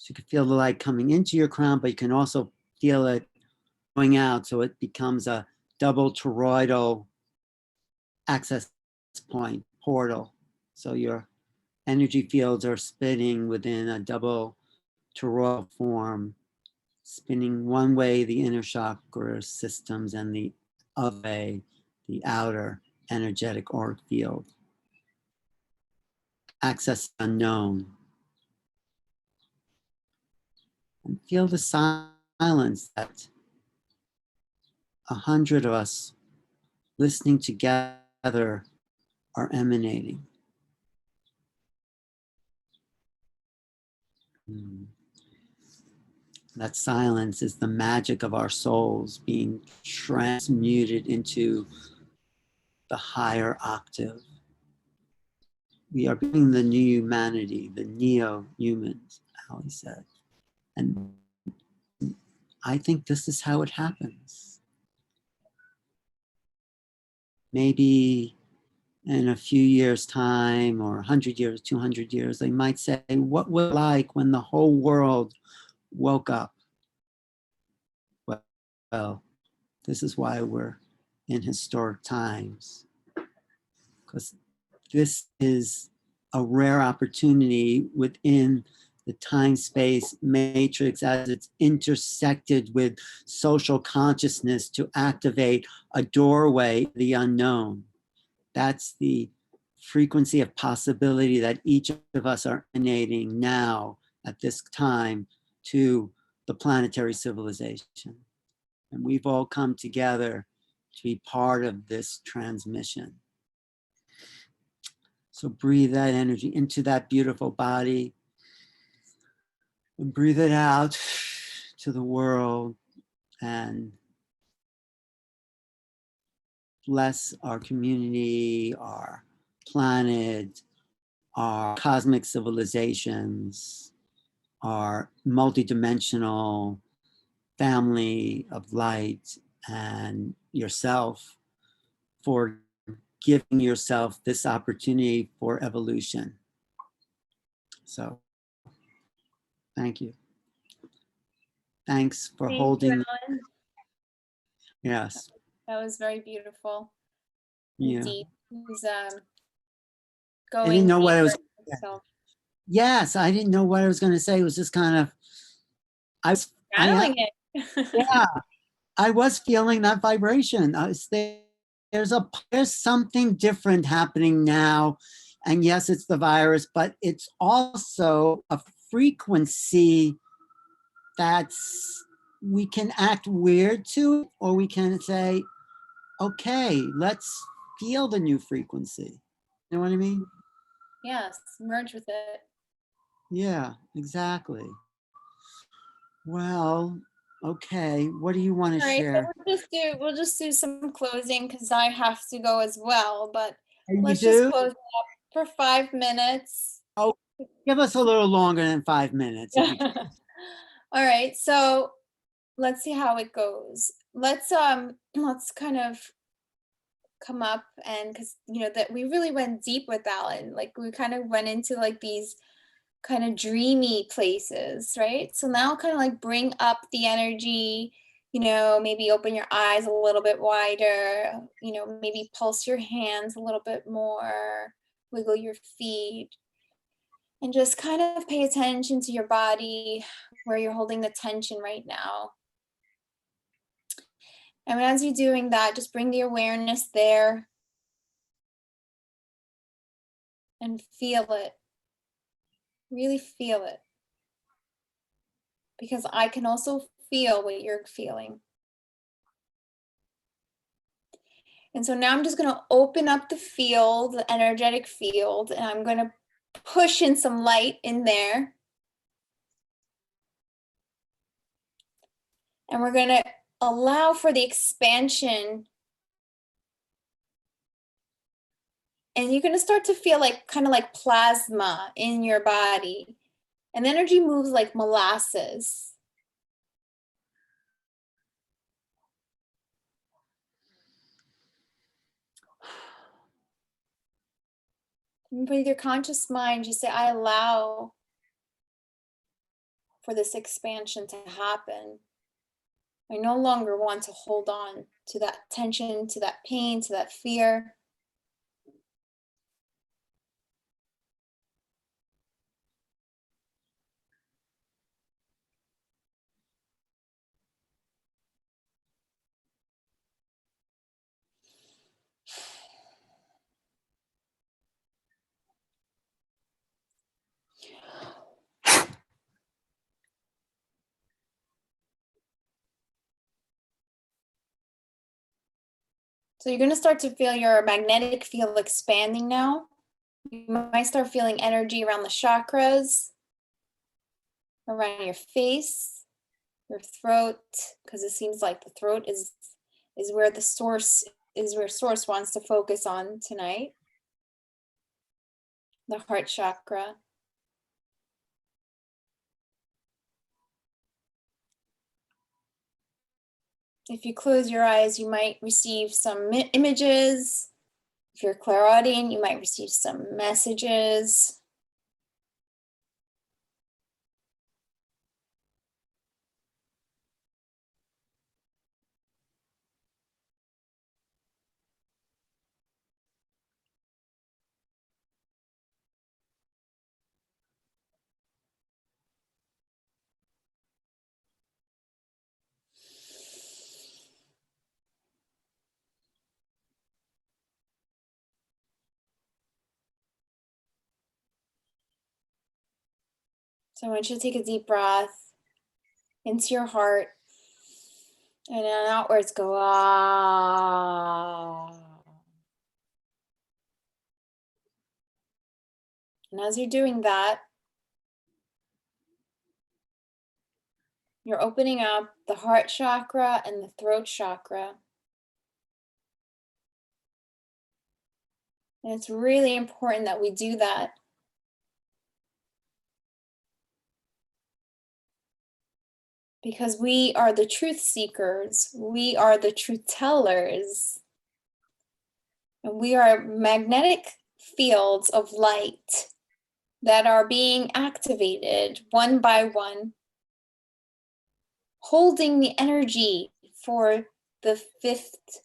So you can feel the light coming into your crown, but you can also feel it going out. So it becomes a double toroidal access point, portal. So your energy fields are spinning within a double toroidal form, spinning one way the inner chakra systems and the other way the outer energetic auric field. Access unknown. And feel the silence that 100 of us listening together are emanating. That silence is the magic of our souls being transmuted into the higher octave. We are being the new humanity, the neo-humans, Ali said. And I think this is how it happens. Maybe in a few years' time, or 100 years, 200 years, they might say, what was it like when the whole world woke up? Well, this is why we're in historic times, because this is a rare opportunity within the time-space matrix as it's intersected with social consciousness to activate a doorway to the unknown. That's the frequency of possibility that each of us are emanating now at this time to the planetary civilization. And we've all come together to be part of this transmission. So breathe that energy into that beautiful body and breathe it out to the world and bless our community, our planet, our cosmic civilizations, our multidimensional family of light, and yourself for giving yourself this opportunity for evolution. So, thank you. Thanks for holding. Alan. Yes. That was very beautiful. Yeah. Deep. It was, I didn't know what I was. So. Yes, I didn't know what I was going to say. It was just kind of. Channeling it. Yeah, I was feeling that vibration. There's something different happening now, and yes, it's the virus, but it's also a frequency that's we can act weird to, or we can say, okay, let's feel the new frequency. You know what I mean? Yes, merge with it. Yeah, exactly. Well, okay. What do you want to All right, share? so we'll just do some closing because I have to go as well. But You let's do? just close it up for 5 minutes. Oh, give us a little longer than 5 minutes. If you can. All right, so let's see how it goes. Let's kind of come up, and because that we really went deep with Alan, like we kind of went into like these kind of dreamy places, right? So now kind of like bring up the energy, maybe open your eyes a little bit wider, maybe pulse your hands a little bit more, wiggle your feet, and just kind of pay attention to your body, where you're holding the tension right now. And as you're doing that, just bring the awareness there and feel it. Really feel it. Because I can also feel what you're feeling. And so now I'm just going to open up the field, the energetic field, and I'm going to push in some light in there. And we're going to allow for the expansion. And you're going to start to feel like kind of like plasma in your body. And energy moves like molasses. And with your conscious mind, just say, I allow for this expansion to happen. I no longer want to hold on to that tension, to that pain, to that fear. So you're going to start to feel your magnetic field expanding now. You might start feeling energy around the chakras, around your face, your throat, because it seems like the throat is where the source is, where source wants to focus on tonight. The heart chakra. If you close your eyes, you might receive some images. If you're clairaudient, you might receive some messages. So I want you to take a deep breath into your heart, and then outwards go, ah. And as you're doing that, you're opening up the heart chakra and the throat chakra. And it's really important that we do that. Because we are the truth seekers, we are the truth tellers, and we are magnetic fields of light that are being activated one by one, holding the energy for the fifth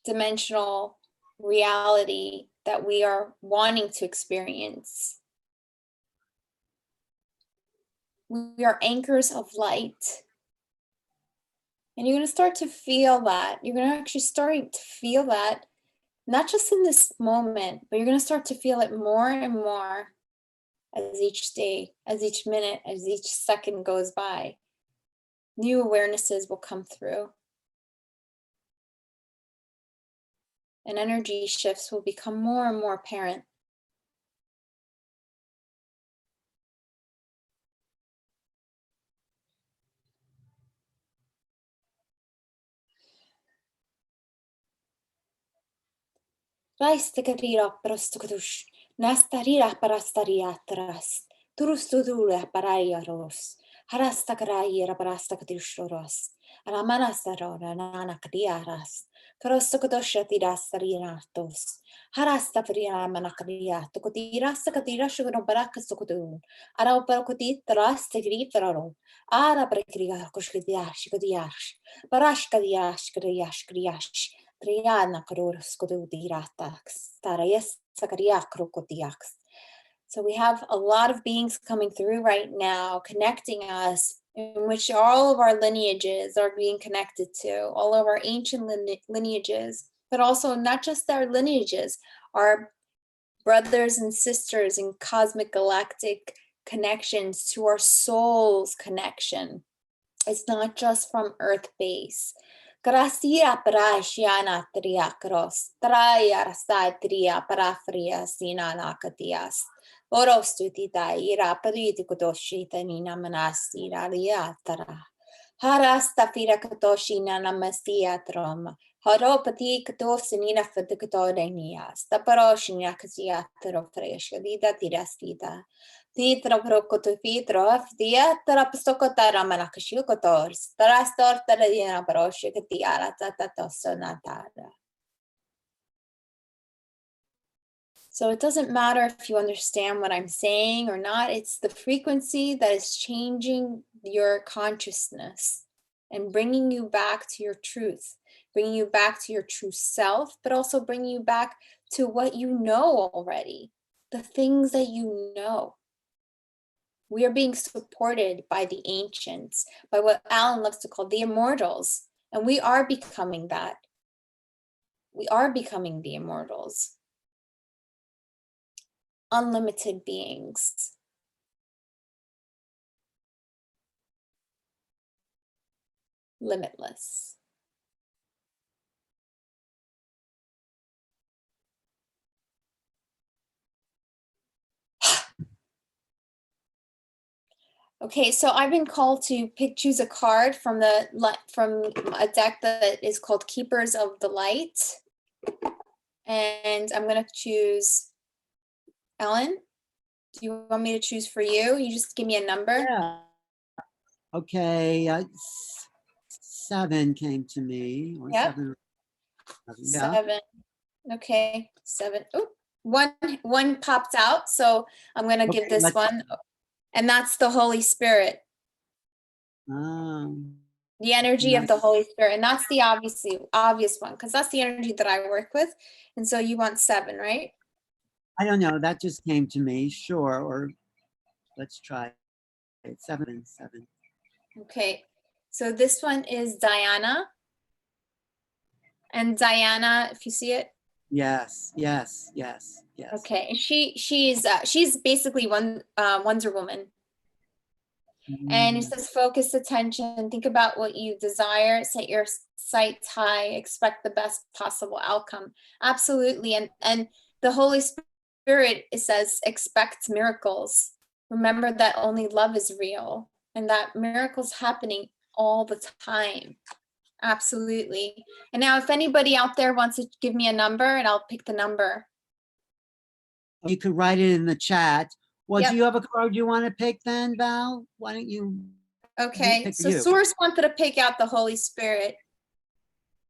dimensional reality that we are wanting to experience. We are anchors of light. And you're going to start to feel that. You're going to actually start to feel that, not just in this moment, but you're going to start to feel it more and more as each day, as each minute, as each second goes by. New awarenesses will come through. And energy shifts will become more and more apparent. Raistakadira prostokudush, nastarira parastariatras, turustudura parayaros, harastakarayira parastakadushoros, aramanasarora nanakadiaras, karostokudoshatirastarinatos, harastafria manakadiato, kotirastakadira shugonobarakasokudun, araoparokotitarastagrifaro, arabrakriya koshkadiashkadiash, parashkadiashkadiashkadiash. So we have a lot of beings coming through right now, connecting us, in which all of our lineages are being connected to, all of our ancient lineages, but also not just our lineages, our brothers and sisters in cosmic galactic connections to our soul's connection. It's not just from Earth base. Gracia parashiana triakros, trayarsa tria parafria sinanakatias, orostutita ira paritikodoshita nina manasira riatara. Harasta firakatoshina namasiatrom, haropati katosinina fadikatorenias, taparoshina kasiatro fresca, dida tirastita. Titra prokoto fitro afdia trapstokotara manakashukotors trastor taradina proshikatiara tatatosonatara. So it doesn't matter if you understand what I'm saying or not. It's the frequency that is changing your consciousness and bringing you back to your truth, bringing you back to your true self, but also bringing you back to what you know already, the things that you know. We are being supported by the ancients, by what Alan loves to call the immortals, and we are becoming that. We are becoming the immortals. Unlimited beings. Limitless. Okay, so I've been called to choose a card from a deck that is called Keepers of the Light. And I'm gonna choose Ellen. Do you want me to choose for you? You just give me a number. Yeah. Okay, 7 came to me. Or Yep. 7. Yeah. 7. Okay, 7. Oh, one popped out, so I'm gonna give Okay, this one. And that's the Holy Spirit. The energy of the Nice. Holy Spirit. And that's the obvious one, because that's the energy that I work with. And so you want 7, right? I don't know. That just came to me. Sure. Or let's try it. 7. Okay. So this one is Diana. And Diana, if you see it. Yes. Okay. And she's basically Wonder Woman. And it says focus attention, think about what you desire, set your sights high, expect the best possible outcome. Absolutely. And the Holy Spirit, it says expect miracles. Remember that only love is real and that miracles happening all the time. Absolutely. And now if anybody out there wants to give me a number, and I'll pick the number. You could write it in the chat. Well, Yep. do you have a card you want to pick then, Val? Why don't you? Okay, pick so you. Source wanted to pick out the Holy Spirit.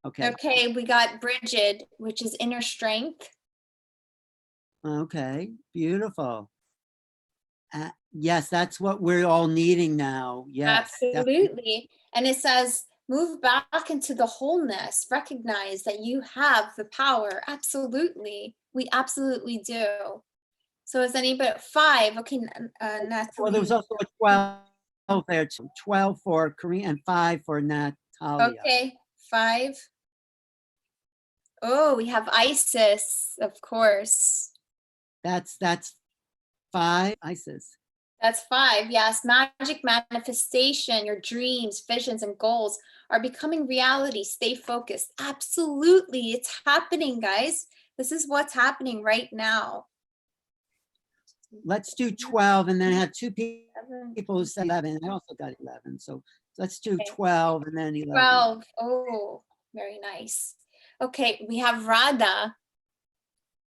Okay. Okay, we got Bridget, which is inner strength. Okay. Beautiful. Yes, that's what we're all needing now. Yes. Definitely. Absolutely. And it says, move back into the wholeness, recognize that you have the power. Absolutely. We absolutely do. So is anybody 5? Okay, Natalie. Well, there was also a 12 there too. 12 for Korean and 5 for Natalia. Okay, 5. Oh, we have Isis, of course. That's 5, Isis. That's 5. Yes, magic manifestation, your dreams, visions, and goals are becoming reality. Stay focused. Absolutely. It's happening, guys. This is what's happening right now. Let's do 12 and then have 2 people 7, who said 11. I also got 11. So let's do Okay. 12 and then 11. 12. Oh, very nice. Okay, we have Radha.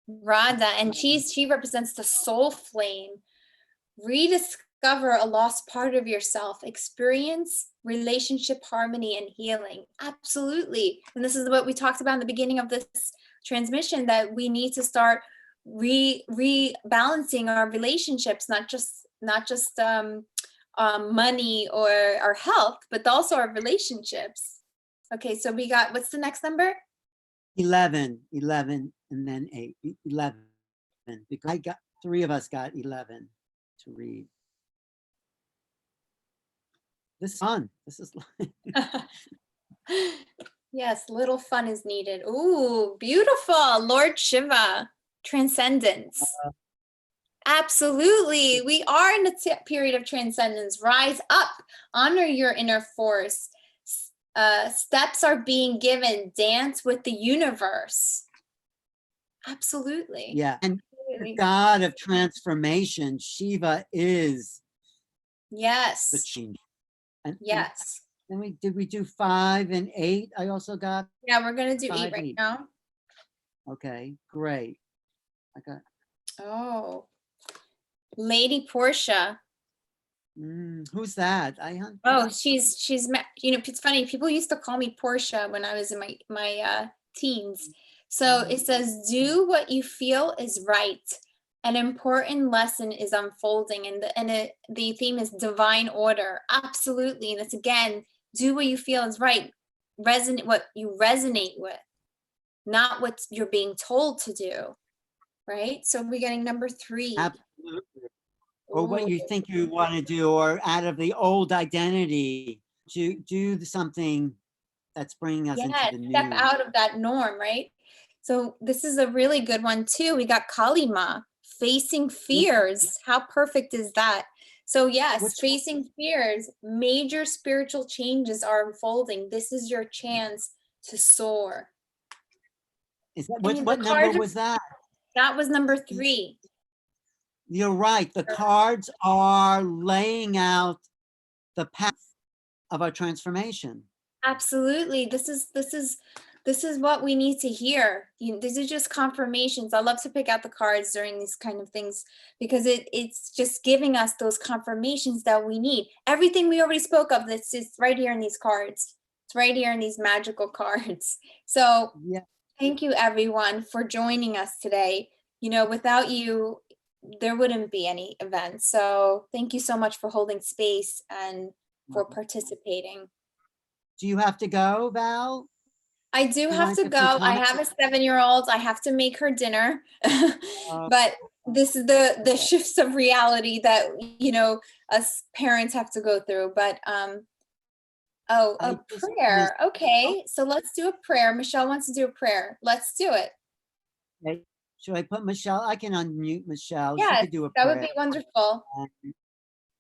And she represents the soul flame. Rediscover a lost part of yourself. Experience relationship harmony and healing. Absolutely. And this is what we talked about in the beginning of this transmission, that we need to start rebalancing our relationships, not just money or our health, but also our relationships. Okay, so we got, what's the next number? 11, and then 8, 11. Because I got 3 of us got 11 to read. This is fun. This is Yes, little fun is needed. Ooh, beautiful. Lord Shiva, transcendence. Absolutely. We are in a period of transcendence. Rise up, honor your inner force. Steps are being given. Dance with the universe. Absolutely. yeah. And Absolutely. the God of transformation, Shiva is the Yes. change. And Yes. then did we do 5 and 8? I also got. Yeah, we're gonna do 8 5, right 8. now. Okay, great. I got. Oh, Lady Portia. Who's that? Oh, she's you know, it's funny, people used to call me Portia when I was in my teens. So it says, do what you feel is right. An important lesson is unfolding, and the theme is divine order. Absolutely. And it's again, do what you feel is right. What you resonate with, not what you're being told to do. Right? So we're getting number 3. Absolutely. Or what Ooh. you think you want to do, or out of the old identity, do something that's bringing us into Yeah, the step new. out of that norm, right? So this is a really good one too. We got Kalima, facing fears. How perfect is that? So yes, Which- facing fears, major spiritual changes are unfolding. This is your chance to soar. Is that, I mean, what the number cards are- was that? That was number 3. You're right. The cards are laying out the path of our transformation. Absolutely. This is what we need to hear. These are just confirmations. I love to pick out the cards during these kind of things because it's just giving us those confirmations that we need. Everything we already spoke of, this is right here in these cards. It's right here in these magical cards. So Yeah. thank you everyone for joining us today. Without you, there wouldn't be any event. So thank you so much for holding space and for participating. Do you have to go, Val? I do have mind to if go. we I comment? have a 7-year-old. I have to make her dinner. Uh, But this is the okay. shifts of reality that us parents have to go through. But I a just prayer. Okay, so let's do a prayer. Michelle wants to do a prayer. Let's do it. Okay. Should I put Michelle? I can unmute Michelle. She Yes, could do a that prayer. would be wonderful.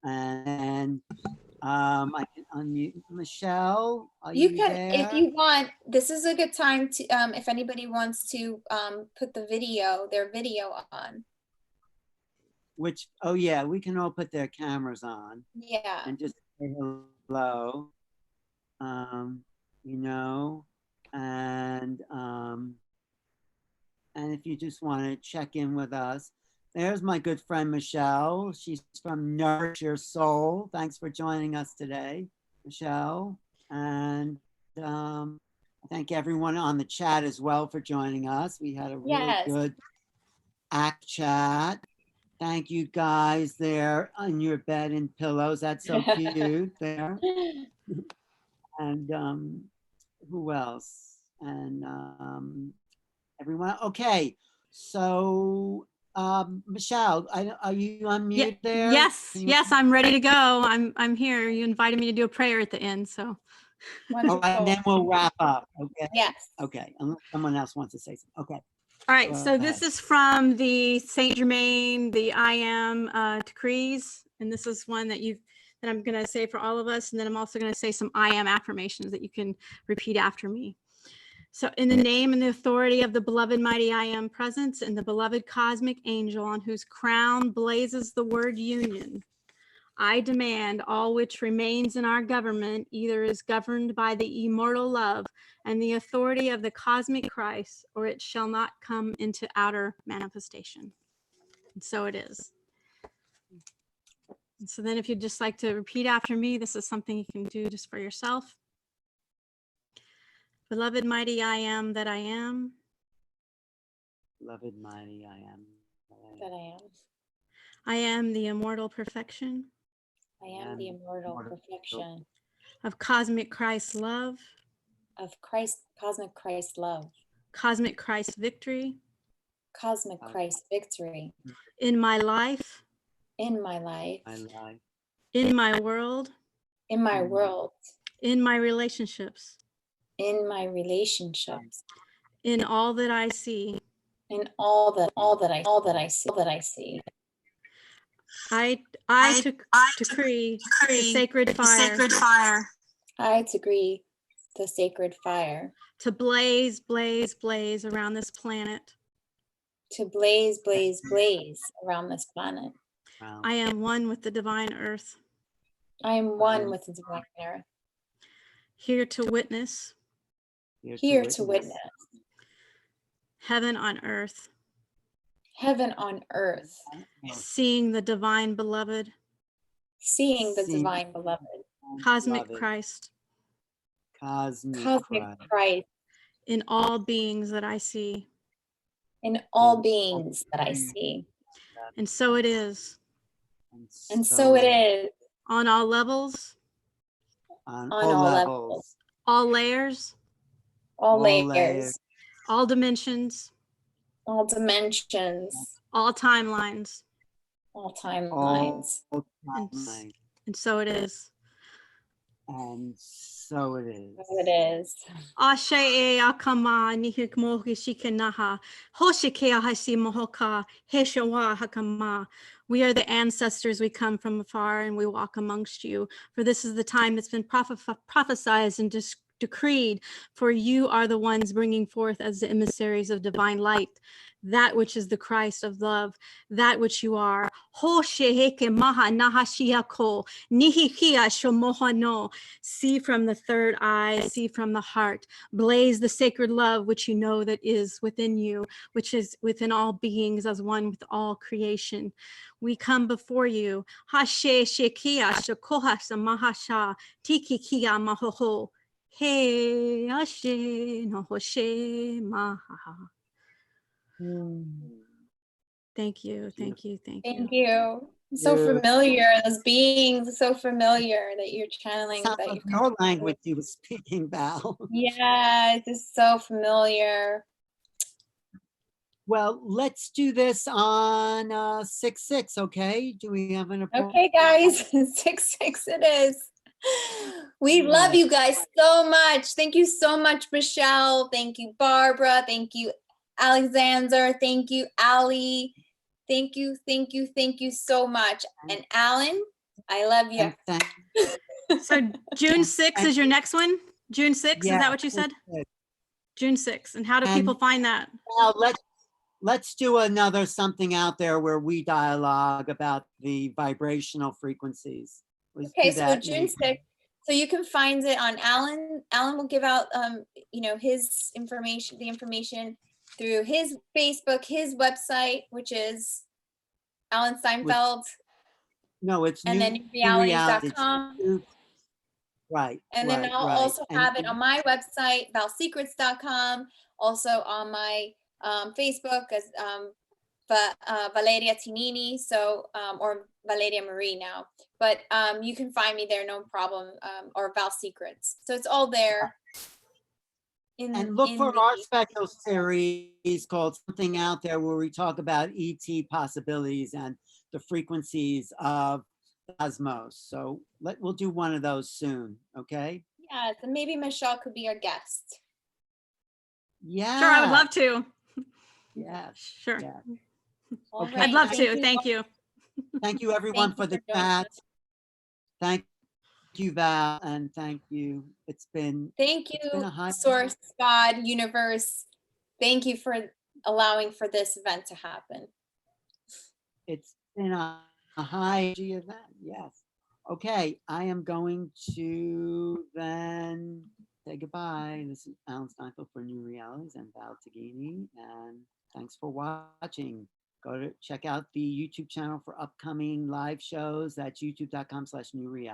And I can unmute Michelle. Are You you can, there? if you want, this is a good time to, if anybody wants to put their video on. Which, oh yeah, we can all put their cameras on Yeah. and just say hello. And if you just want to check in with us, there's my good friend Michelle. She's from Nourish Your Soul. Thanks for joining us today, Michelle. And thank everyone on the chat as well for joining us. We had a really good ACT chat. Thank you guys there on your bed and pillows. That's so cute there. And who else? And everyone. Okay, so Michelle, are you unmuted there? Yes, I'm ready to go. I'm here. You invited me to do a prayer at the end, so. Wonderful. All right, and then we'll wrap up. Okay. Yes. Okay, unless someone else wants to say something. Okay. All right, Go so this ahead. is from the Saint Germain, the I Am decrees, and this is one that I'm going to say for all of us, and then I'm also going to say some I Am affirmations that you can repeat after me. So in the name and the authority of the beloved mighty I Am presence and the beloved cosmic angel on whose crown blazes the word union, I demand all which remains in our government either is governed by the immortal love and the authority of the cosmic Christ, or it shall not come into outer manifestation. And so it is. And so then if you'd just like to repeat after me, this is something you can do just for yourself. Beloved mighty I Am that I am. Beloved mighty I Am. That I am. I am the immortal perfection I am the immortal perfection of cosmic Christ love, of cosmic Christ love, cosmic Christ victory cosmic Christ victory in my life, in my life, in my world, in my world, in my relationships, in my relationships, in all that I see. in all that I see. I decree the sacred fire I decree the sacred fire to blaze, blaze, blaze around this planet. to blaze, blaze, blaze around this planet. I am one with the divine earth, I am one with the divine earth, here to witness here to witness heaven on earth, heaven on earth, seeing the divine beloved, seeing the divine beloved, cosmic Christ Cosmic cosmic Christ in all beings that I see. in all beings that I see. And so it is. And so it is On all levels, On on all levels, all layers, all all layers, layers. all dimensions, all dimensions, all timelines. all timelines. all And, timelines. and so it is. And so it is. So it is. Ashe e akama nihik mohi shikenaha. Hoshike ahasi mohoka. Heshawa hakama. We are the ancestors. We come from afar and we walk amongst you. For this is the time that's been prophesied and decreed. For you are the ones bringing forth as the emissaries of divine light, that which is the Christ of love, that which you are. Hosheheke maha nahashiako. Nihikia shomohano. See from the third eye, see from the heart, blaze the sacred love which you know that is within you, which is within all beings as one with all creation. We come before you. Hashe shekia shakoha samahasha tikikia mahoho. Hey, ashe no hoshe maha. Thank you, thank you, thank you. Thank you. So familiar. Those beings are so familiar that you're channeling. Sounds That like you're your language you were speaking, Val. Yeah, it's just so familiar. Well, let's do this on 6/6, okay? Do we have an approach? Okay, guys, 6/6 it is. We love Right. you guys so much. Thank you so much, Michelle. Thank you, Barbara. Thank you, Alexander. Thank you, Ali. Thank you, thank you, thank you so much. And Alan, I love you. And thank- So June 6th is your next one? June 6th, is Yeah, that what you said? that's it. June 6th. And how do And- people find that? Now let's do another something out there where we dialogue about the vibrational frequencies. Let's Okay, do so that June maybe. 6th. So you can find it on Alan. Alan will give out his information, the information through his Facebook, his website, which is Alan Steinfeld, No, it's and then newrealities.com. Right. And then I'll right. also And- have it on my website, valsecrets.com, also on my Facebook as Valeria Tignini, so or Valeria Marie now. But you can find me there, no problem, or Val Secrets. So it's all there. And look for our special series called Something Out There, where we talk about ET possibilities and the frequencies of the cosmos. So we'll do one of those soon, okay? Yeah, so maybe Michelle could be our guest. Yeah. Sure, I would love to. Yeah. Sure. Yeah. All Okay. I'd love to. you. Thank you. Thank you, everyone, Thank you for the for joining chat. us. Thank you, Val, and thank you. It's been Thank been you, a high- Source, God, Universe. Thank you for allowing for this event to happen. it's been a high energy event. Yes. Okay, I am going to then say goodbye. This is Alan Steinfeld for New Realities and Val Tignini, and thanks for watching. Go to check out the YouTube channel for upcoming live shows. That's youtube.com/newrealities.